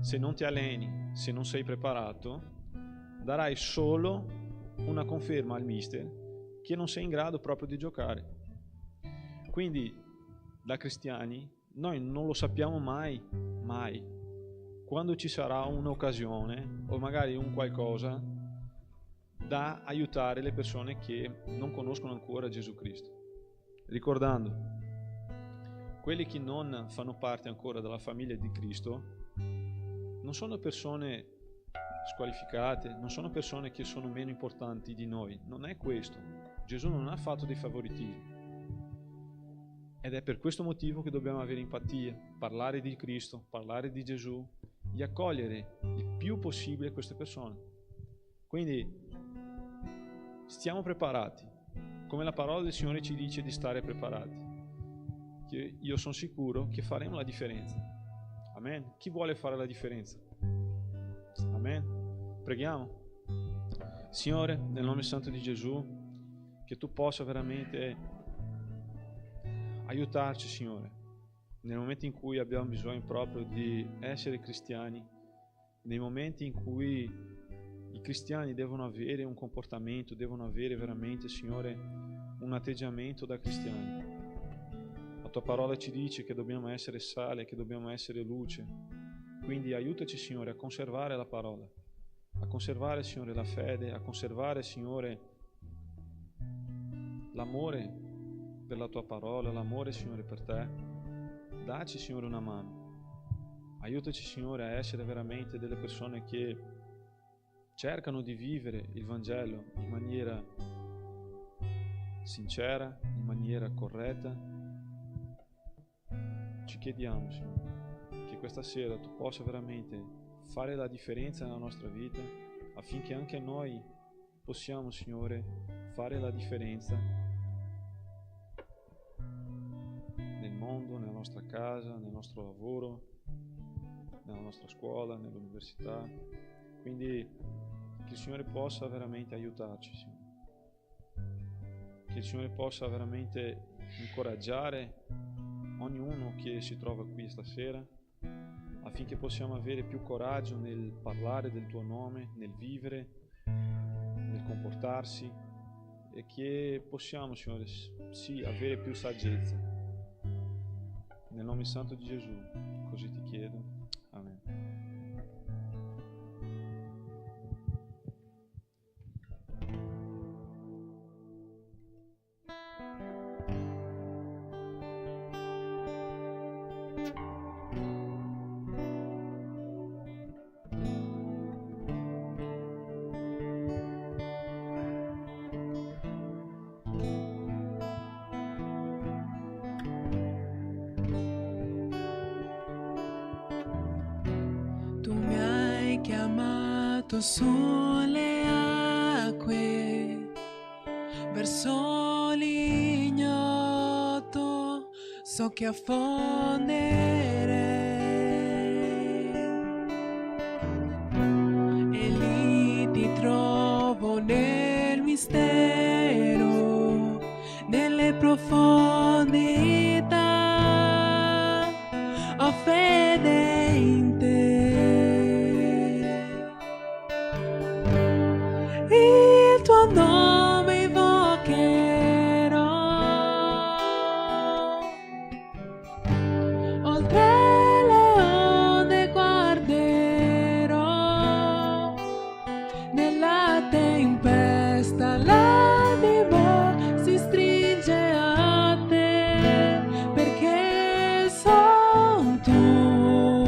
Se non ti alleni, se non sei preparato, darai solo una conferma al mister che non sei in grado proprio di giocare. Quindi, da cristiani, noi non lo sappiamo mai, quando ci sarà un'occasione o magari un qualcosa da aiutare le persone che non conoscono ancora Gesù Cristo. Ricordando, quelli che non fanno parte ancora della famiglia di Cristo non sono persone squalificate, non sono persone che sono meno importanti di noi. Non è questo. Gesù non ha fatto dei favoritismi. Ed è per questo motivo che dobbiamo avere empatia, parlare di Cristo, parlare di Gesù, di accogliere il più possibile queste persone. Quindi stiamo preparati, come la parola del Signore ci dice di stare preparati. Io sono sicuro che faremo la differenza. Amen. Chi vuole fare la differenza? Amen. Preghiamo. Signore, nel nome santo di Gesù, che tu possa veramente aiutarci, Signore, nel momento in cui abbiamo bisogno proprio di essere cristiani, nei momenti in cui i cristiani devono avere un comportamento, devono avere veramente, Signore, un atteggiamento da cristiani. La tua parola ci dice che dobbiamo essere sale, che dobbiamo essere luce. Quindi aiutaci, Signore, a conservare la parola, a conservare, Signore, la fede, a conservare, Signore, l'amore per la tua parola, l'amore, Signore, per te. Dacci, Signore, una mano. Aiutaci, Signore, a essere veramente delle persone che cercano di vivere il Vangelo in maniera sincera, in maniera corretta. Ci chiediamo, Signore, che questa sera tu possa veramente fare la differenza nella nostra vita, affinché anche noi possiamo, Signore, fare la differenza nel mondo, nella nostra casa, nel nostro lavoro, nella nostra scuola, nell'università. Quindi che il Signore possa veramente aiutarci, Signore. Che il Signore possa veramente incoraggiare ognuno che si trova qui stasera, affinché possiamo avere più coraggio nel parlare del tuo nome, nel vivere, nel comportarsi, e che possiamo, Signore, sì, avere più saggezza. Nel nome santo di Gesù, così ti chiedo. Amen. Sulle acque verso l'ignoto so che affonderei, e lì ti trovo nel mistero, nelle profondità. Ho fede in te. Il tuo nome invocherò, oltre le onde guarderò, nella tempesta l'anima si stringe a te, perché son tu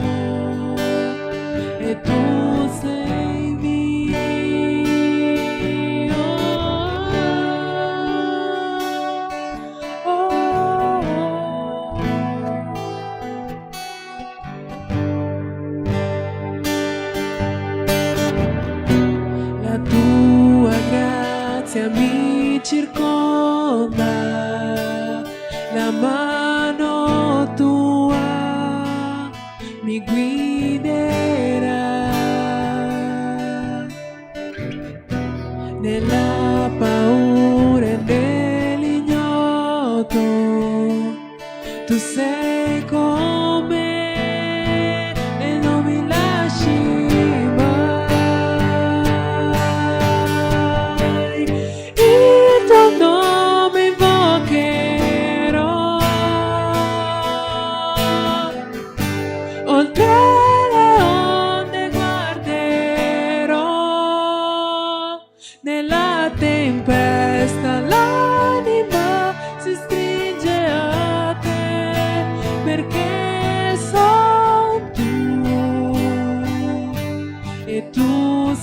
e tu sei mio. Mi circonda, la mano tua mi guiderà, nella paura e nell'ignoto tu sei con me e non mi lasci mai. Nella tempesta l'anima si stringe a te, perché son tu e tu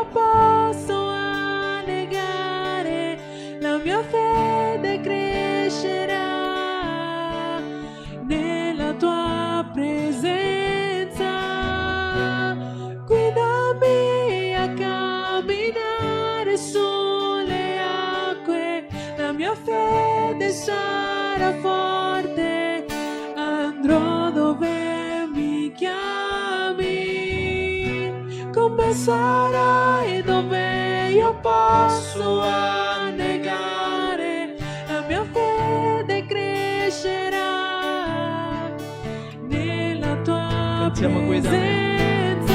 io posso annegare, la mia fede crescerà nella tua presenza. Guidami a camminare sulle acque, la mia fede sarà forte, andrò dove mi chiami, con me sarai dove io posso annegare, la mia fede crescerà nella tua Cantiamo presenza.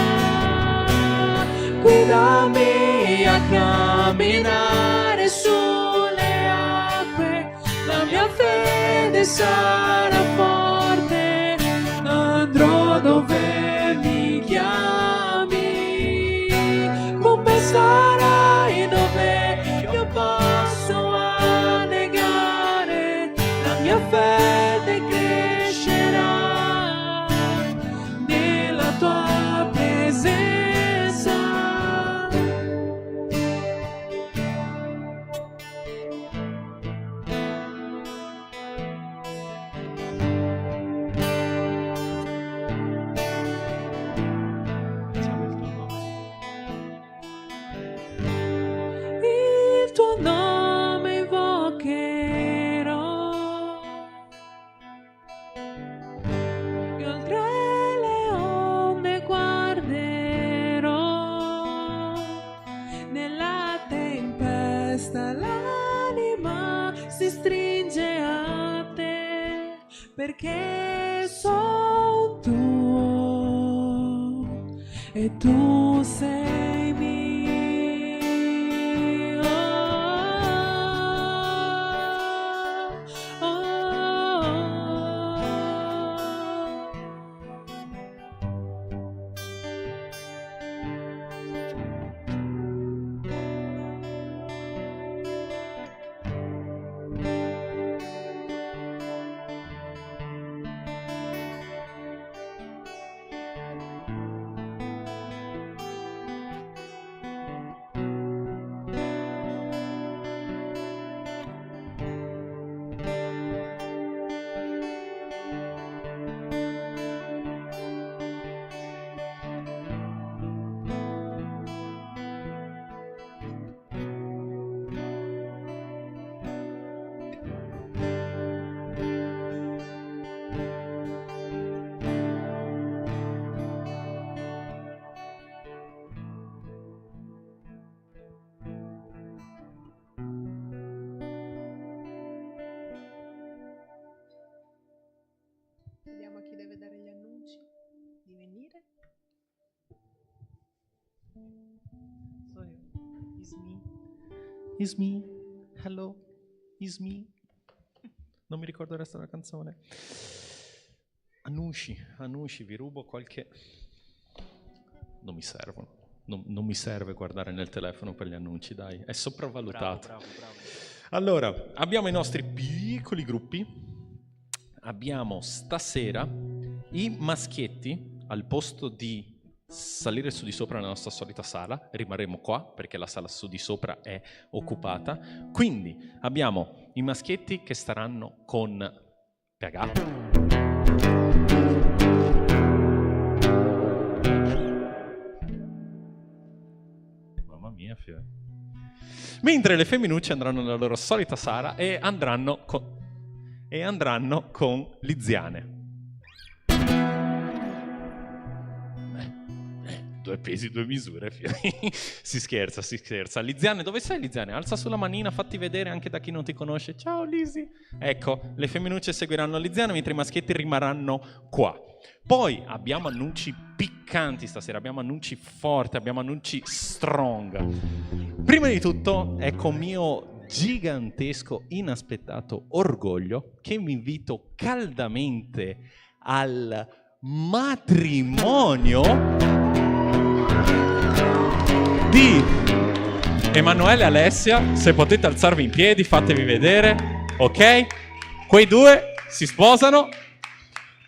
Guidami a camminare sulle acque, la mia fede sarà forte, andrò dove mi chiami, con me sarai dove io posso annegare, la mia fede crescerà nella tua presenza. Il tuo nome invocherò, e oltre le onde guarderò, nella tempesta l'anima si stringe a te, perché sono tuo e tu sei mio. Vediamo a chi deve dare gli annunci di venire. Is me. Hello. Is me. Non mi ricordo il resto della canzone. Annunci, vi rubo qualche... Non mi servono. Non mi serve guardare nel telefono per gli annunci, dai. È sopravvalutato. Bravo. Allora, abbiamo i nostri piccoli gruppi. Abbiamo stasera i maschietti, al posto di salire su di sopra nella nostra solita sala, rimarremo qua perché la sala su di sopra è occupata. Quindi abbiamo i maschietti che staranno con Pagato. Mamma mia, fiore. Mentre le femminucce andranno nella loro solita sala e andranno con Liziane. Due pesi, due misure. Si scherza. Liziane, dove sei Liziane? Alza sulla manina, fatti vedere anche da chi non ti conosce. Ciao Lisi. Ecco, le femminucce seguiranno Liziane mentre i maschietti rimarranno qua. Poi abbiamo annunci piccanti stasera, abbiamo annunci forti, abbiamo annunci strong. Prima di tutto, ecco mio gigantesco, inaspettato orgoglio che vi invito caldamente al matrimonio di Emanuele e Alessia. Se potete alzarvi in piedi, fatevi vedere, ok? Quei due si sposano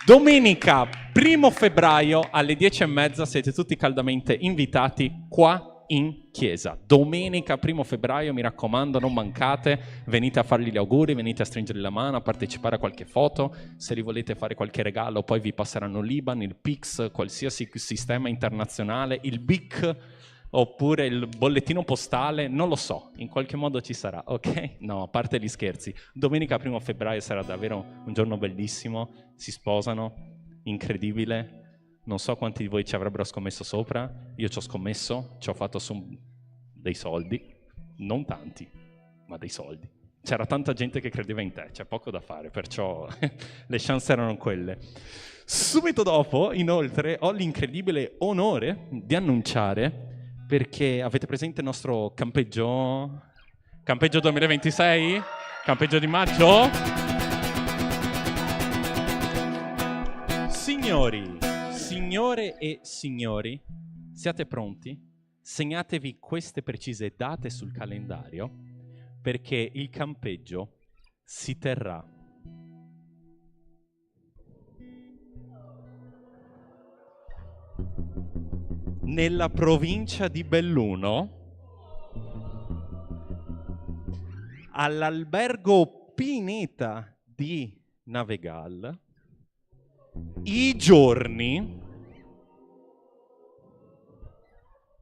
domenica 1 febbraio alle 10:30. Siete tutti caldamente invitati qua in chiesa. Domenica 1 febbraio, mi raccomando, non mancate, venite a fargli gli auguri, venite a stringergli la mano, a partecipare a qualche foto, se li volete fare qualche regalo poi vi passeranno l'IBAN, il Pix, qualsiasi sistema internazionale, il BIC oppure il bollettino postale, non lo so, in qualche modo ci sarà, ok? No, a parte gli scherzi, domenica 1 febbraio sarà davvero un giorno bellissimo, si sposano, incredibile. Non so quanti di voi ci avrebbero scommesso sopra, io ci ho scommesso, ci ho fatto su dei soldi, non tanti, ma dei soldi. C'era tanta gente che credeva in te, c'è poco da fare, perciò le chance erano quelle. Subito dopo, inoltre, ho l'incredibile onore di annunciare, perché avete presente il nostro campeggio 2026? Campeggio di maggio? Signore e signori, siate pronti? Segnatevi queste precise date sul calendario, perché il campeggio si terrà nella provincia di Belluno, all'albergo Pineta di Navegal, i giorni...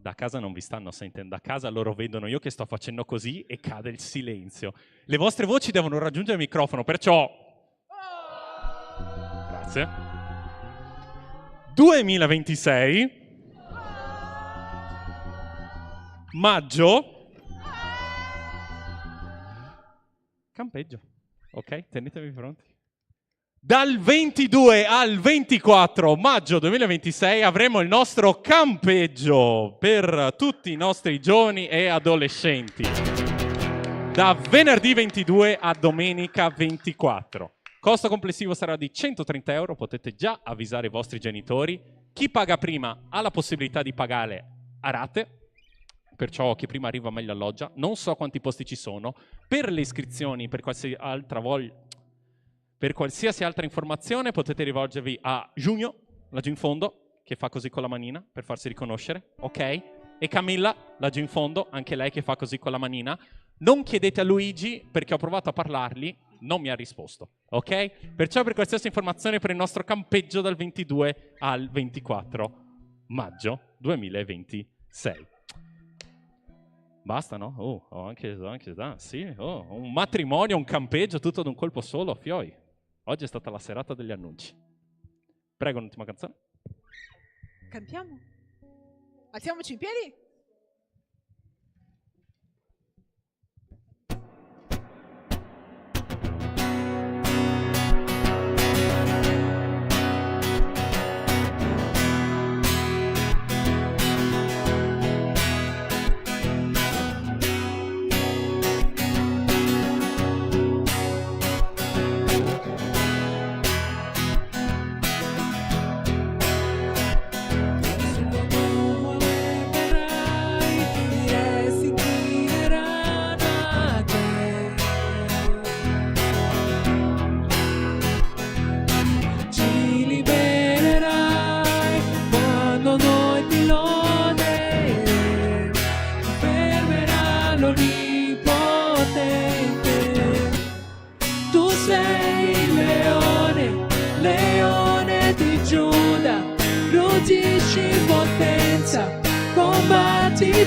Da casa non vi stanno sentendo, da casa loro vedono io che sto facendo così e cade il silenzio. Le vostre voci devono raggiungere il microfono, perciò... Grazie. 2026... Maggio, campeggio, ok? Tenetevi pronti. Dal 22 al 24 maggio 2026 avremo il nostro campeggio per tutti i nostri giovani e adolescenti. Da venerdì 22 a domenica 24. Costo complessivo sarà di 130 euro, potete già avvisare i vostri genitori. Chi paga prima ha la possibilità di pagare a rate. Perciò chi prima arriva meglio alloggia. Non so quanti posti ci sono. Per le iscrizioni, per qualsiasi altra informazione, potete rivolgervi a Giugno, laggiù in fondo, che fa così con la manina, per farsi riconoscere, ok? E Camilla, laggiù in fondo, anche lei che fa così con la manina. Non chiedete a Luigi, perché ho provato a parlargli, non mi ha risposto, ok? Perciò per qualsiasi informazione per il nostro campeggio dal 22 al 24 maggio 2026. Basta, no? Un matrimonio, un campeggio, tutto d'un colpo solo, fioi. Oggi è stata la serata degli annunci. Prego, un'ultima canzone. Cantiamo? Alziamoci in piedi?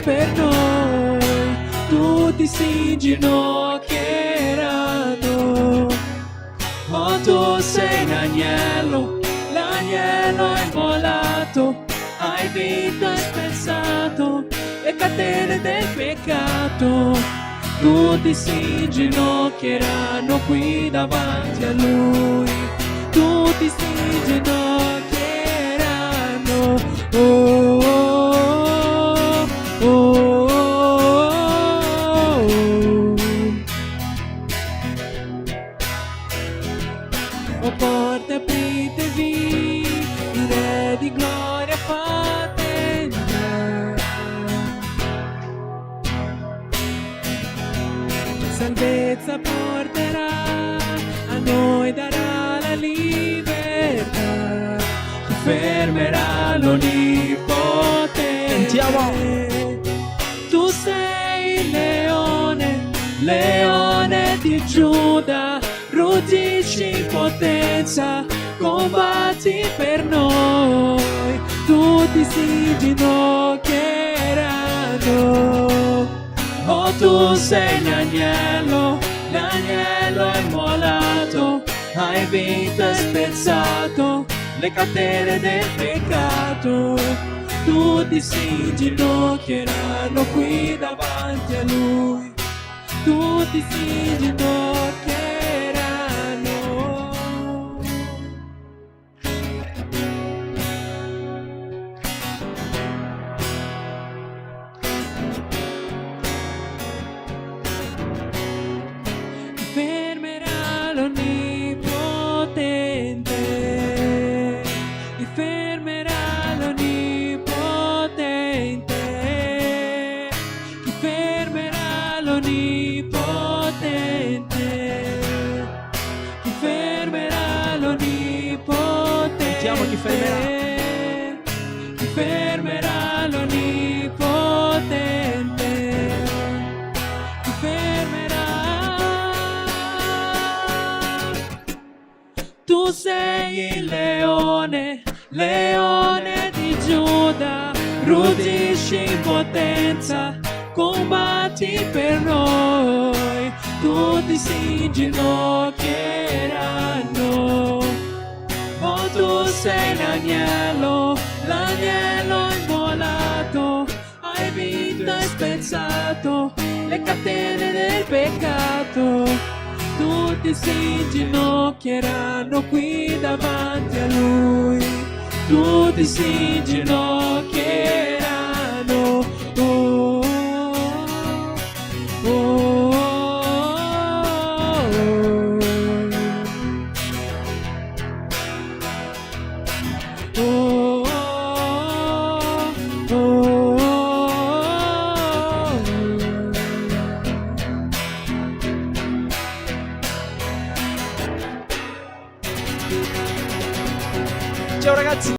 Per noi tutti si inginocchieranno. Oh, tu sei l'agnello immolato, hai vinto e spezzato le catene del peccato. Tutti si inginocchieranno qui davanti a lui, tutti si inginocchieranno. Oh, porte apritevi, il Re di gloria fate entrare. Salvezza porterà, a noi darà la libertà, fermerà l'onnipotente. il leone, leone di Giuda, ruggisci in potenza, combatti per noi, tutti si ginocchieranno. Oh, tu sei l'agnello, l'agnello è immolato, hai vinto e spezzato le catene del peccato. Tutti si ginocchieranno qui davanti a Lui, tutti si ginocchieranno. Ti fermerà l'Onnipotente, ti fermerà l'Onnipotente, ti fermerà l'Onnipotente, ti fermerà l'Onnipotente. Sentiamo chi fermerà. Ti fermerà l'Onnipotente, ti fermerà. Tu sei il leone, leone di Giuda, ruggisci in potenza, combatti per noi, tutti si ginocchieranno. Oh, tu sei l'agnello, l'agnello immolato, hai vinto e spezzato le catene del peccato. Tutti si ginocchieranno qui davanti a Lui, tutti si ginocchieranno.